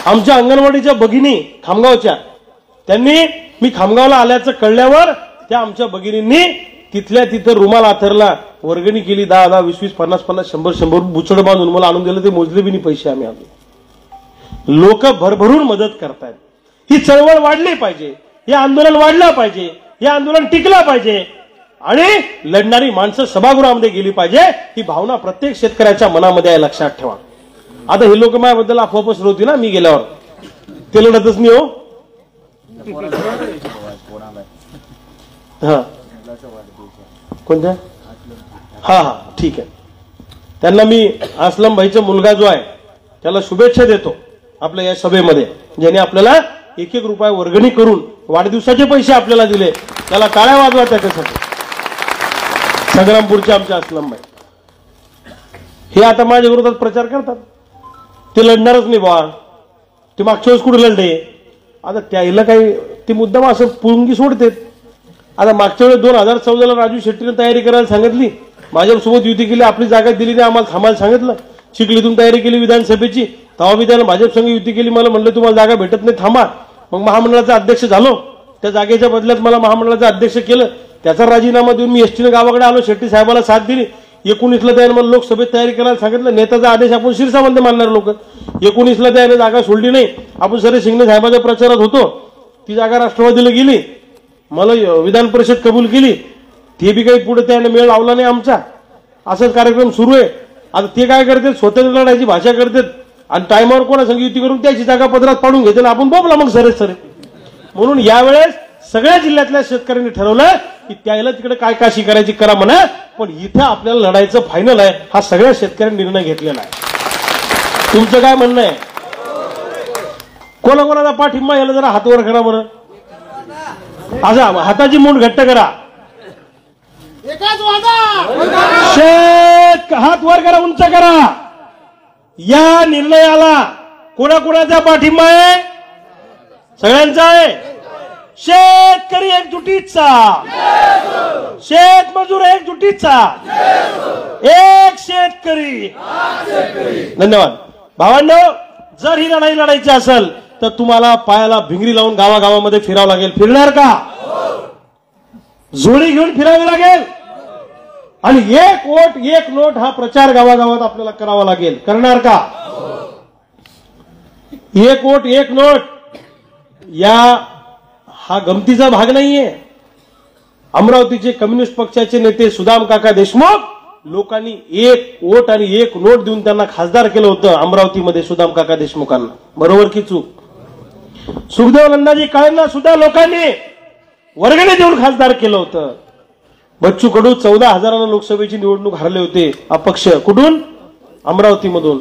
B: आमच्या अंगणवाडीच्या भगिनी खामगावच्या, त्यांनी मी खामगावला आल्याचं कळल्यावर त्या आमच्या भगिनींनी तिथल्या तिथं रुमाल आथरला, वर्गणी केली, 10-10, 20-20, 50-50, 100-100 बुचड बांधून मला आणून दिलं. ते मोजले बी नाही पैसे आम्ही आलो. लोक भरभरून मदत करतायत. ही चळवळ वाढली पाहिजे, हे आंदोलन वाढलं पाहिजे, हे आंदोलन टिकलं पाहिजे आणि लढणारी माणसं सभागृहामध्ये गेली पाहिजे. ही भावना प्रत्येक शेतकऱ्याच्या मनामध्ये आहे, लक्षात ठेवा. आता हे लोक माझ्याबद्दल अफवा पसरवतील ना, मी गेल्यावर ते लढतच नाही हो. हा कोणत्या? हा ठीक आहे. त्यांना मी असलम भाईचा मुलगा जो आहे त्याला शुभेच्छा देतो आपल्या या सभेमध्ये, ज्याने आपल्याला 1-1 रुपया वर्गणी करून वाढदिवसाचे पैसे आपल्याला दिले. त्याला टाळ्या वाजवा त्याच्यासाठी. संग्रामपूरचे आमचे असलम भाई हे आता माझ्या विरोधात प्रचार करतात. ते लढणारच नाही बा. ते मागच्या वेळेस कुठे लढले? आता त्याला काही ते मुद्दाम असं पुंगी सोडते. आता मागच्या वेळेस 2014ला राजू शेट्टीने तयारी करायला सांगितली, भाजपसोबत युती केली, आपली जागा दिली नाही, आम्हाला थांबायला सांगितलं. चिखलीतून तयारी केली विधानसभेची, तेव्हा मी त्यानं भाजप संघ युती केली. मला म्हणलं तुम्हाला जागा भेटत नाही, थांबा. मग महामंडळाचा अध्यक्ष झालो. त्या जागेच्या बदल्यात मला महामंडळाचं अध्यक्ष केलं. त्याचा राजीनामा देऊन मी एसटीने गावाकडे आलो. शेट्टी साहेबाला साथ दिली. 19ला त्याने मला लोकसभेत तयारी करायला सांगितलं. नेत्याचा आदेश आपण शिरसामध्ये मानणार लोक. 19ला त्याने जागा सोडली नाही. आपण सरे शिंगणे साहेबाच्या प्रचारात होतो. ती जागा राष्ट्रवादीला गेली. मला विधान परिषद कबूल केली. ते बी काही पुढे त्याने मेळ लावला नाही आमचा. असंच कार्यक्रम सुरू आहे. आता ते काय करतात, स्वतंत्र लढायची भाषा करतात आणि टायमावर कोणा संग युती करून त्याची जागा पदरात पाडून घेते. आपण बोबला मग सरे. म्हणून यावेळेस सगळ्या जिल्ह्यातल्या शेतकऱ्यांनी ठरवलं की त्याला तिकडे काय काशी करायची करा म्हणा, पण इथं आपल्याला लढायचं फायनल आहे. हा सगळ्या शेतकऱ्यांनी निर्णय घेतलेला आहे. तुमचं काय म्हणणं आहे? कोणाकोणाचा पाठिंबा याला जरा हातवर करा बरं. असा हाताची मूठ घट्ट करा. शेत हात वर करा, उंच करा. या निर्णयाला कोणाकोणाचा पाठिंबा आहे? सगळ्यांचा आहे. शेतकरी एकजुटीचा, शेतमजूर एकजुटीचा, एक शेतकरी. धन्यवाद भावांनो. जर ही लढाई लढायची असेल तर तुम्हाला पायाला भिंगरी लावून गावागावामध्ये फिरावं लागेल. फिरणार का? जोडी घेऊन फिरावी लागेल. आणि 1 वोट 1 नोट हा प्रचार गावागावात आपल्याला करावा लागेल. करणार का? 1 वोट 1 नोट हा गमतीचा भाग नाहीये. अमरावतीचे कम्युनिस्ट पक्षाचे नेते सुदाम काका देशमुख, लोकांनी 1 वोट आणि 1 नोट देऊन त्यांना खासदार केलं होतं अमरावतीमध्ये. सुदाम काका देशमुखांना. बरोबर की चूक? सुखदेव नंदाजी काळेंना सुद्धा लोकांनी वर्गणी देऊन खासदार केलं होतं. बच्चू कडू 14,000 लोकसभेची निवडणूक हरले होते अपक्ष. कुठून? अमरावतीमधून.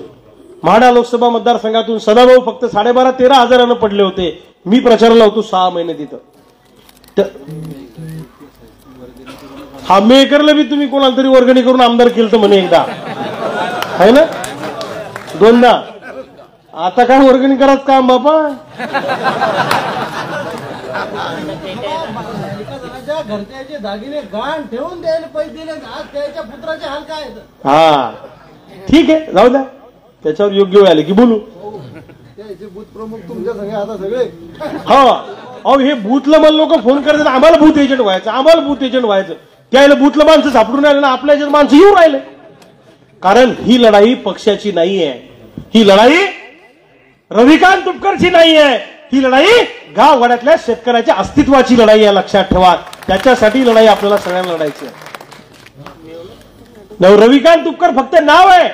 B: म्हाडा लोकसभा मतदारसंघातून सदाभाऊ फक्त 12,500-13,000 पडले होते. मी प्रचाराला होतो 6 महिने तिथं. हा मेकरला बी तुम्ही कोणाला तरी वर्गणी करून आमदार केलं तर म्हणे एकदा, आहे ना, 2दा. आता काय वर्गणी करायचं काम बापा?
C: घरच्याचे दागिने गाण ठेवून द्यायला पैसे दिले. आज त्याच्या पुत्राचे हाल काय?
B: हा ठीक आहे, जाऊ द्या. त्याच्यावर योग्य वेळ आले की बोलू.
C: त्याचे बूथ प्रमुख तुमच्या संगे आता सगळे.
B: हा अहो हे बूथला मला लोक फोन करतात आम्हाला बूथ एजंट व्हायचं, आम्हाला बूथ एजंट व्हायचं. त्याला बूथला माणसं सापडून राहिले ना, आपल्या याच्यात माणसं येऊन राहिले. कारण ही लढाई पक्षाची नाहीये, ही लढाई रविकांत तुपकरची नाहीये, ही लढाई गाववाड्यातल्या शेतकऱ्याच्या अस्तित्वाची लढाई आहे. लक्षात ठेवा, त्याच्यासाठी लढाई आपल्याला सगळ्यांना लढायची आहे. रविकांत तुपकर फक्त नाव आहे,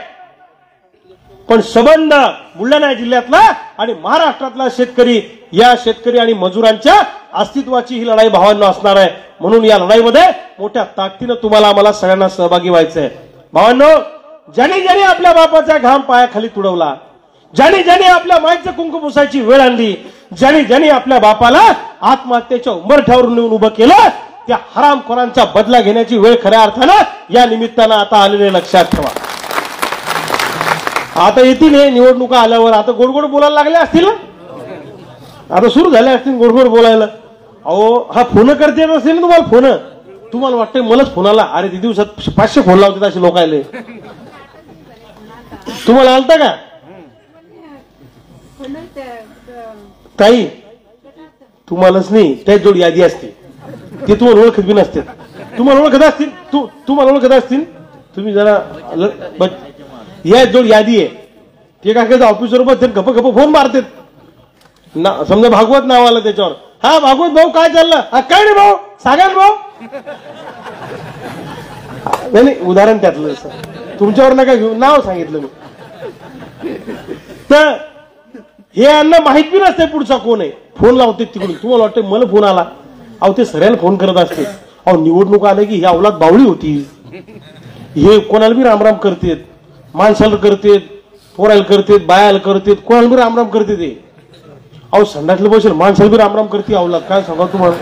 B: पण संबंध बुलढाणा जिल्ह्यातला आणि महाराष्ट्रातला शेतकरी, या शेतकरी आणि मजुरांच्या अस्तित्वाची ही लढाई भावांनो असणार आहे. म्हणून या लढाईमध्ये मोठ्या ताकदीनं तुम्हाला आम्हाला सगळ्यांना सहभागी व्हायचंय. भावांनो, ज्याने ज्याने आपल्या बापाचा घाम पायाखाली तुडवला, ज्याने ज्याने आपल्या मायचं कुंकू पुसायची वेळ आणली, ज्याने ज्याने आपल्या बापाला आत्महत्येच्या उंबरठ्यावर नेऊन उभं केलं, त्या हरामखोरांचा बदला घेण्याची वेळ खऱ्या अर्थानं या निमित्तानं आता आलेले. लक्षात ठेवा, आता येतील हे निवडणुका आल्यावर, आता गोड गोड बोलायला लागले असतील ना, आता सुरू झाले असतील गोड गोड बोलायला. अहो हा फोन करते असेल ना तुम्हाला, फोन तुम्हाला वाटतंय मलाच फोन आला, अरे किती दिवसात 500 फोन लावतात असे लोक आले. तुम्हाला आलता का ताई? तुम्हालाच नाही, त्या जोड यादी असते, ते तुम्हाला ओळखत बी नसते. तुम्हाला ओळखत असतील, तुम्हाला ओळखत असतील, तुम्ही जरा या जोड यादी आहे. ते काय करतात ऑफिसर गप गप फोन मारतात ना, समजा भागवत नाव आलं त्याच्यावर, हा भागवत भाऊ काय चाललं, काय नाही भाऊ सांगा भाऊ. नाही उदाहरण त्यातलं तुमच्यावर नका घेऊ, नाव सांगितलं मी. तर हे यांना माहित बी नसते पुढचा कोण आहे, फोन लावते तिकडून. तुम्हाला वाटतं मला फोन आला, अहो ते सगळ्याला फोन करत असते. अहो निवडणूक आले की ह्या अवलाद बावळी होती, हे कोणाला बी रामराम करतेत, माणसाला करतेत, पोरायला करतेत, बायाला करतेत, कोणाला बी रामराम करते ते. अहो संडासला बसेल माणसाला बी रामराम करते अवलाद, काय सांगा तुम्हाला.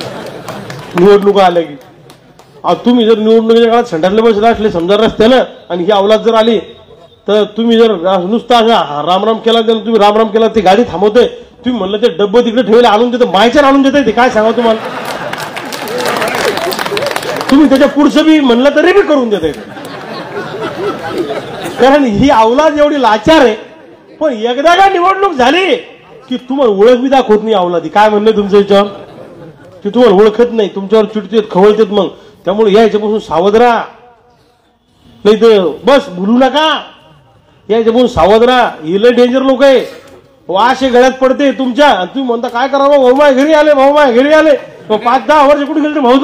B: निवडणुका आल्या की अहो तुम्ही जर निवडणुकीच्या काळात संडासला बसेल असले समजा रस्त्यानं, आणि ही अवलाद जर आली तर तुम्ही जर नुसता रामराम केला, तर तुम्ही रामराम केला, ती गाडी थांबवते, तुम्ही म्हणलं ते डब्बं तिकडे ठेवले आणून देतं, मायच्यावर आणून देते ते, काय सांगा तुम्हाला. तुम्ही त्याच्या पुढचं बी म्हणलं तरी बी करून देते, कारण ही अवलाद एवढी लाचार आहे. पण एकदा का निवडणूक झाली की तुम्हाला ओळख बी दाखवत नाही अवलादी. काय म्हणणं तुमचं याच्यावर, की तुम्हाला ओळखत नाही, तुमच्यावर चिडतेत, खवळतेत. मग त्यामुळे याच्यापासून सावध राहा, नाही तर बस भुलू नका, याच्यापासून सावध राहा. हे लय डेंजर लोक आहे, वाशे गळ्यात पडते तुमच्या. तुम्ही म्हणता काय करावं, भाऊ माय घरी आले, भाऊ माय घरी आले, 5-10 वर्ष कुठे गेले भाऊ.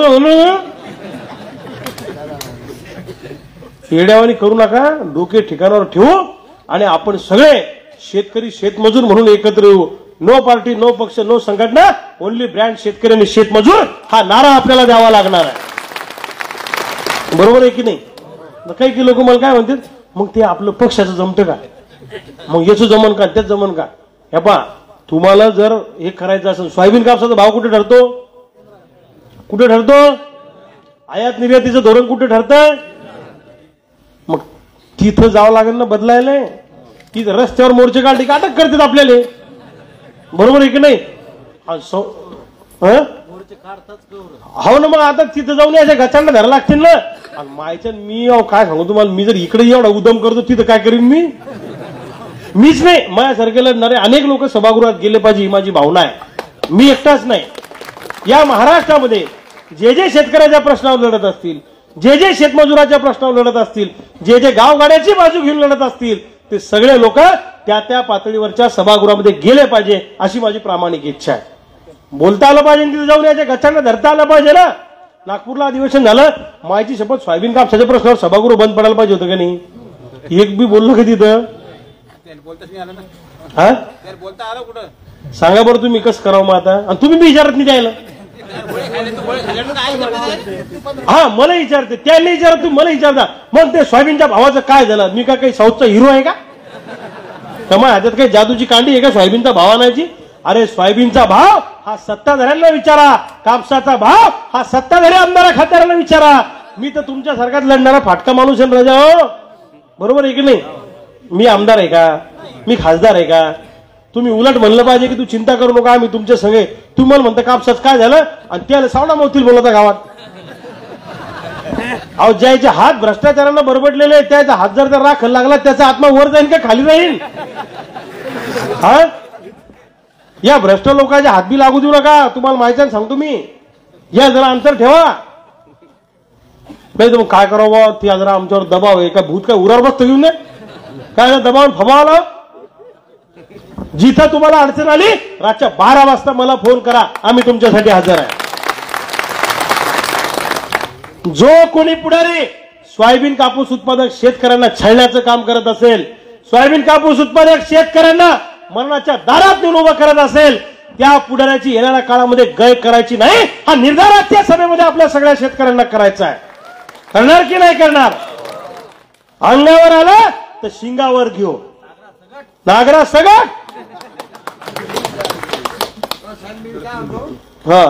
B: येड्यावानी करू नका, डोके ठिकाणावर ठेवू आणि आपण सगळे शेतकरी शेतमजूर म्हणून एकत्र येऊ. नो पार्टी, नो पक्ष, नो संघटना, ओनली ब्रँड शेतकरी आणि शेतमजूर, हा नारा आपल्याला द्यावा लागणार आहे. बरोबर आहे की नाही. काही लोक मला काय म्हणतात, मग ते आपलं पक्षाचं जमतं का, मग याचं जमन का, त्याच जमन का. हे पहा, तुम्हाला जर हे करायचं असेल, सोयाबीन कापसाचा भाव कुठे ठरतो, कुठे ठरतो, आयात निर्यातीचं धोरण कुठे ठरतं, मग तिथं जावं लागेल ना बदलायला. तिथं रस्त्यावर मोर्चे काढले की अटक करतात आपल्याला. बरोबर आहे की नाही. हो ना, मग आता तिथं जाऊन याच्या गचांना धरायला लागतील ना. आणि मायच्या मी काय सांगू तुम्हाला, मी जर इकडे एवढा उद्यम करतो तिथं काय करीन मीच नाही, माझ्यासारखे लढणारे अनेक लोक सभागृहात गेले पाहिजे, ही माझी भावना आहे. मी एकटाच नाही, या महाराष्ट्रामध्ये जे जे शेतकऱ्याच्या प्रश्नावर लढत असतील, जे जे शेतमजुराच्या प्रश्नावर लढत असतील, जे जे गावगाड्याची बाजू घेऊन लढत असतील, ते सगळे लोक त्या त्या पातळीवरच्या सभागृहामध्ये गेले पाहिजे, अशी माझी प्रामाणिक इच्छा आहे. बोलता आलं पाहिजे, तिथे जाऊन याच्या गच्चांना धरता आलं पाहिजे ना. नागपूरला अधिवेशन झालं, मायची शपथ सोयाबीन कापसाच्या प्रश्नावर सभागृह बंद पडायला पाहिजे होतं का नाही. एक बी बोललो का तिथं, हा सांगा बरं तुम्ही कसं करावं मग आता. आणि तुम्ही बी विचारत नाही द्यायला, हा मला विचारते, त्याला विचारत तुम्ही मला विचारता. मग ते सोयाबीनच्या भावाचं काय झालं, मी का काही साऊथचा हिरो आहे का, त्यामुळे ह्याच्यात काही जादूची कांडी आहे का सोयाबीनचा भाव आणायची. अरे सोयाबीनचा भाव हा सत्ताधाऱ्यांना विचारा, कापसाचा भाव हा सत्ताधारी आमदार खासदारांना विचारा. मी तर तुमच्या सारखाच लढणारा फाटका माणूस आहे राजा. हो बरोबर आहे की नाही. मी आमदार आहे का, मी खासदार आहे का. तुम्ही उलट म्हणलं पाहिजे की तू चिंता करू नका, आम्ही तुमच्या संगे. तुम्हाला म्हणता कापसाच काय झालं आणि त्याला सावडा मोतील बोलता गावात. अहो ज्याचे हात भ्रष्टाचारांना बरबडलेले त्याचा हात जर राख लागला त्याचा आत्मा वर जाईल का खाली जाईल? हा, या भ्रष्ट लोकांचे हात बी लागू देऊ नका. तुम्हाला माहिती सांगतो मी, या जरा अंतर ठेवा. नाही तर मग काय करावं, ती जरा आमच्यावर दबाव आहे का, भूत काय उरावर बसतो घेऊन काय दबाव फबावला. जिथं तुम्हाला अडचण आली रातच्या 12 वाजता मला फोन करा, आम्ही तुमच्यासाठी हजर आहे. जो कोणी पुढारी सोयाबीन कापूस उत्पादक शेतकऱ्यांना छळण्याचं काम करत असेल, सोयाबीन कापूस उत्पादक शेतकऱ्यांना मरणाच्या दारात नेऊन उभं करत असेल, त्या पुढाऱ्याची येणाऱ्या काळामध्ये गय करायची नाही, हा निर्धार आजच्या सभेमध्ये आपल्या सगळ्या शेतकऱ्यांना करायचा आहे. करणार की नाही करणार? अंगावर आला तर शिंगावर घेऊ, नागरा सगट. हा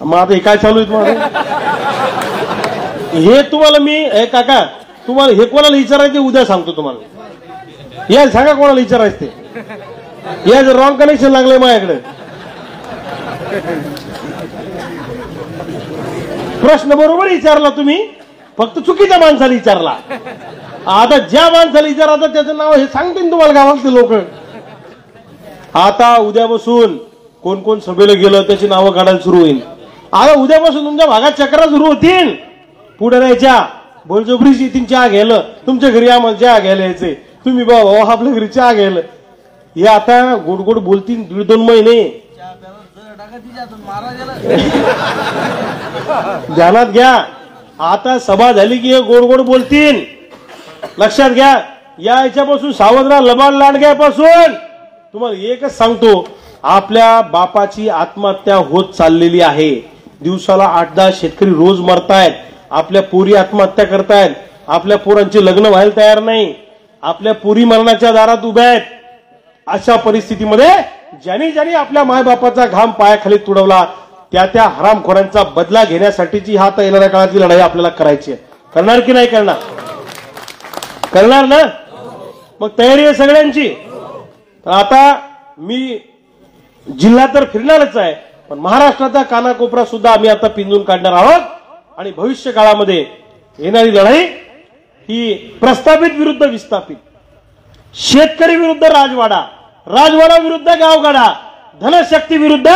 B: मग आता हे काय चालू आहे हे तुम्हाला मी काका तुम्हाला हे कोणाला विचारायचे उद्या सांगतो तुम्हाला. या सांगा कोणाला विचारायचं ते. या जर रॉंग कनेक्शन लागलंय माझ्याकडे. प्रश्न बरोबर विचारला तुम्ही, फक्त चुकीच्या माणसाला विचारला. आता ज्या माणसाला विचारा त्याचं नाव हे सांगतील तुम्हाला गावातले लोक. आता उद्यापासून कोण कोण सभेला गेलं त्याची नावं काढायला सुरू होईल. आता उद्यापासून तुमच्या भागात चक्रा सुरू होतील. पुढे राहायच्या बळजबरीची तीन चहा घ्यायला, तुमच्या घरी आम्हाला चहा घ्यायला यायचे, तुम्ही बाबा आपल्या घरी चहा घ्यायला. हे आता गोड गोड बोलतील 1.5-2 महिने. ध्यानात घ्या, आता सभा झाली की हे गोड गोड बोलतील. लक्षात घ्या, या याच्यापासून सावध राहा. लबाड लांडग्यापासून तुम्हाला एकच सांगतो, आपल्या बापाची आत्महत्या होत चाललेली आहे. दिवसाला 8-10 शेतकरी रोज मरतायत. आपल्या पोरी आत्महत्या करतायत. आपल्या पोरांचे लग्न व्हायला तयार नाही. आपल्या पोरी मरणाच्या दारात उभ्या आहेत. अशा परिस्थितीमध्ये ज्यांनी ज्यांनी आपल्या मायबापाचा घाम पायाखाली तुडवला त्या त्या हरामखोरांचा बदला घेण्यासाठीची हा आता येणाऱ्या काळातली लढाई आपल्याला करायची आहे. करणार की नाही करणार? करणार ना? मग तयारी आहे सगळ्यांची. तर आता मी जिल्हा तर फिरणारच आहे, पण महाराष्ट्राचा कानाकोपरा सुद्धा आम्ही आता पिंजून काढणार आहोत. आणि भविष्य काळामध्ये येणारी लढाई ही प्रस्थापित विरुद्ध विस्थापित, शेतकरी विरुद्ध राजवाडा, राजवाडा विरुद्ध गावगाडा, धनशक्ती विरुद्ध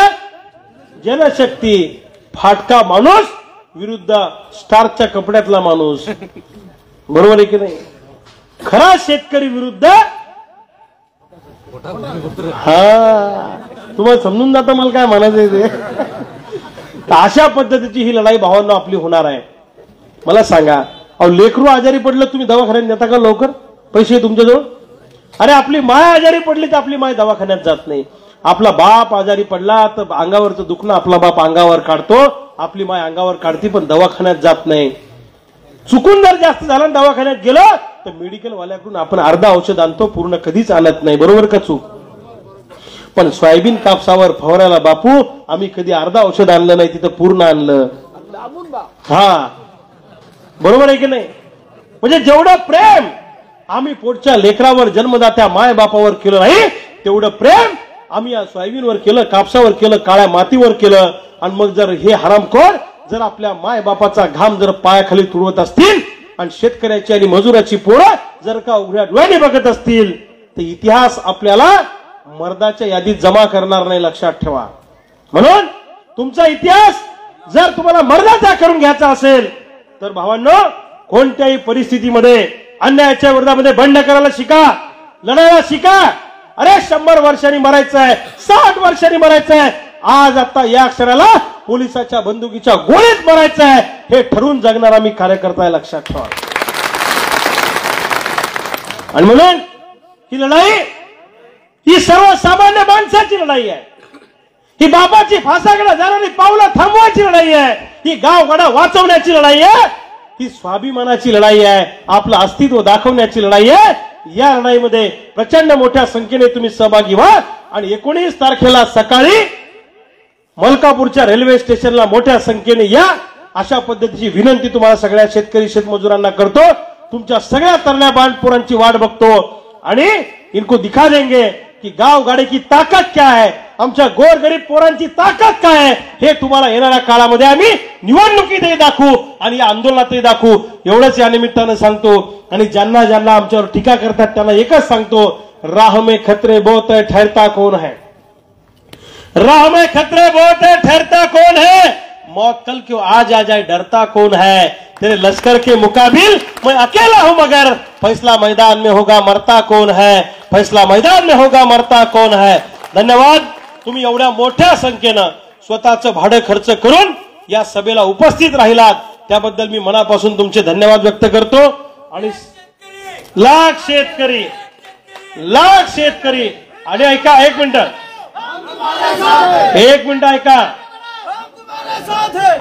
B: जनशक्ती, फाटका माणूस विरुद्ध स्टारच्या कपड्यातला माणूस. बरोबर आहे की नाही? खरा शेतकरी विरुद्ध हा, तुम्हाला समजून जातं मला काय म्हणायचंय ते. अशा पद्धतीची ही लढाई भावांना आपली होणार आहे. मला सांगा, अहो लेकरू आजारी पडलं तुम्ही दवाखान्यात नेता का लवकर? पैसे तुमच्याजवळ? अरे आपली माय आजारी पडली तर आपली माय दवाखान्यात जात नाही. आपला बाप आजारी पडला तर अंगावरचं दुखणं आपला बाप अंगावर काढतो, आपली माय अंगावर काढते, पण दवाखान्यात जात नाही. चुकून जर जास्त झालं दवाखान्यात गेलं तर मेडिकल वाल्याकडून आपण अर्धा औषध आणतो, पूर्ण कधीच आणत नाही. बरोबर का चूक? पण सोयाबीन कापसावर फवारायला बापू आम्ही कधी अर्धा औषध आणलं नाही, तिथं पूर्ण आणलं. हा, बरोबर आहे की नाही? म्हणजे जेवढं प्रेम आम्ही पोटच्या लेकरावर जन्मदात्या माय बापावर केलं नाही, तेवढं प्रेम आम्ही या सोयाबीनवर केलं, कापसावर केलं, काळ्या मातीवर केलं. आणि मग जर हे हरामखोर जर आपल्या माय बापाचा घाम जर पायाखाली तुडवत असतील आणि शेतकऱ्याची आणि मजुराची पोरं जर का उघड्या डोळ्याने बघत असतील तर इतिहास आपल्याला मर्दाच्या यादीत जमा करणार नाही. लक्षात ठेवा. म्हणून तुमचा इतिहास जर तुम्हाला मर्दाचा करून घ्यायचा असेल तर भावांनो, कोणत्याही परिस्थितीमध्ये अन्यायाच्या विरोधामध्ये बंड करायला शिका, लढायला शिका. अरे 100 वर्षांनी मरायचं आहे, 60 वर्षांनी मरायचं आहे, आज आता या क्षणाला पोलिसाच्या बंदुकीच्या गोळीत मरायचं आहे, हे ठरवून जगणारा मी कार्यकर्ता आहे. लक्षात ठेवा. आणि म्हणून ही लढाई ही सर्वसामान्य माणसाची लढाई आहे. ही बापाची फासाकडे जाणारी पावलं थांबवायची लढाई आहे. ही गावगाडा वाचवण्याची लढाई आहे. ही स्वाभिमानाची लढाई आहे. आपलं अस्तित्व दाखवण्याची लढाई आहे. या लढाईमध्ये प्रचंड मोठ्या संख्येने तुम्ही सहभागी व्हा. आणि 19 तारखेला सकाळी मलकापूरच्या रेल्वे स्टेशनला मोठ्या संख्येने या, अशा पद्धतीची विनंती तुम्हाला सगळ्या शेतकरी शेतमजुरांना करतो. तुमच्या सगळ्या तरण्या बांडपोरांची वाट बघतो आणि इनको दिखा देंगे की गावगाडी की ताकद क्या है, आमच्या गोरगरीब पोरांची ताकद काय आहे हे तुम्हाला येणाऱ्या काळामध्ये आम्ही निवडणुकीतही दाखवू आणि या आंदोलनातही दाखवू. एवढंच या निमित्तानं सांगतो. आणि ज्यांना ज्यांना आमच्यावर टीका करतात त्यांना एकच सांगतो, राह में खतरे बहुत है, ठहरता कौन है. राह में खतरे बहुत है, ठहरता कौन है. मौत कल क्यों आज आ जाए, डरता कौन है. तेरे लश्कर के मुकाबिल मैं अकेला हूं, मगर फैसला मैदान में होगा, मरता कौन है. फैसला मैदान में होगा, मरता कौन है. धन्यवाद. तुम्ही एवढ्या मोठ्या संख्येनं स्वतःचं भाडं खर्च करून या सभेला उपस्थित राहिलात त्याबद्दल मी मनापासून तुमचे धन्यवाद व्यक्त करतो. आणि लाख शेतकरी आणि ऐका, एक मिनिट ऐका.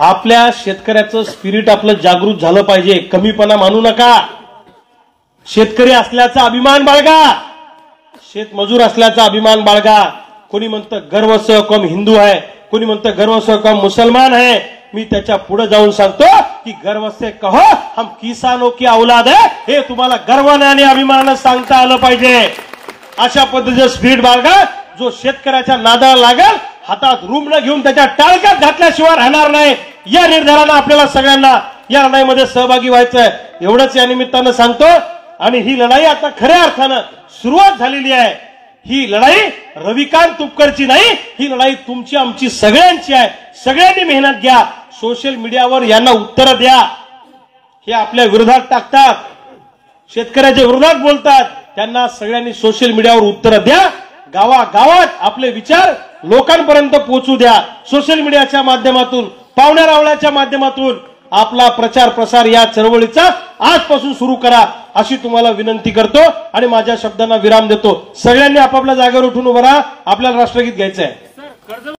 B: आपल्या शेतकऱ्याचं स्पिरिट आपलं जागृत झालं पाहिजे. कमीपणा मानू नका. शेतकरी असल्याचा अभिमान बाळगा, शेतमजूर असल्याचा अभिमान बाळगा. कोणी म्हणतं गर्व से कम हिंदू है, कोणी म्हणतं गर्व से कम मुसलमान है. मी त्याच्या पुढे जाऊन सांगतो की गर्व से कहो हम किसानों की औलाद है. हे तुम्हाला गर्वाने आणि अभिमानाने सांगता आलं पाहिजे. अशा पद्धतीचं स्पिरिट बाळगा. जो शेतकऱ्याच्या नादाला लागेल, हातात रुमण घेऊन त्याच्या टाळक्यात घातल्याशिवाय राहणार नाही. या निर्धारानं आपल्याला सगळ्यांना या लढाईमध्ये सहभागी व्हायचंय. एवढंच या निमित्तानं सांगतो. आणि ही लढाई आता खऱ्या अर्थानं सुरुवात झालेली आहे. ही लढाई रविकांत तुपकरची नाही, ही लढाई तुमची आमची सगळ्यांची आहे. सगळ्यांनी मेहनत घ्या. सोशल मीडियावर यांना उत्तरं द्या. हे आपल्या विरोधात टाकतात, शेतकऱ्याच्या विरोधात बोलतात. त्यांना सगळ्यांनी सोशल मीडियावर उत्तरं द्या. गावागावात आपले विचार लोकांपर्यंत पोहोचू द्या. सोशल मीडियाच्या माध्यमातून, पाहुण्या रावळ्याच्या माध्यमातून आपला प्रचार प्रसार या चळवळीचा आजपासून सुरू करा अशी तुम्हाला विनंती करतो. आणि माझ्या शब्दांना विराम देतो. सगळ्यांनी आपापल्या जागेवर उठून उभं राहा. आपल्याला राष्ट्रगीत घ्यायचं आहे.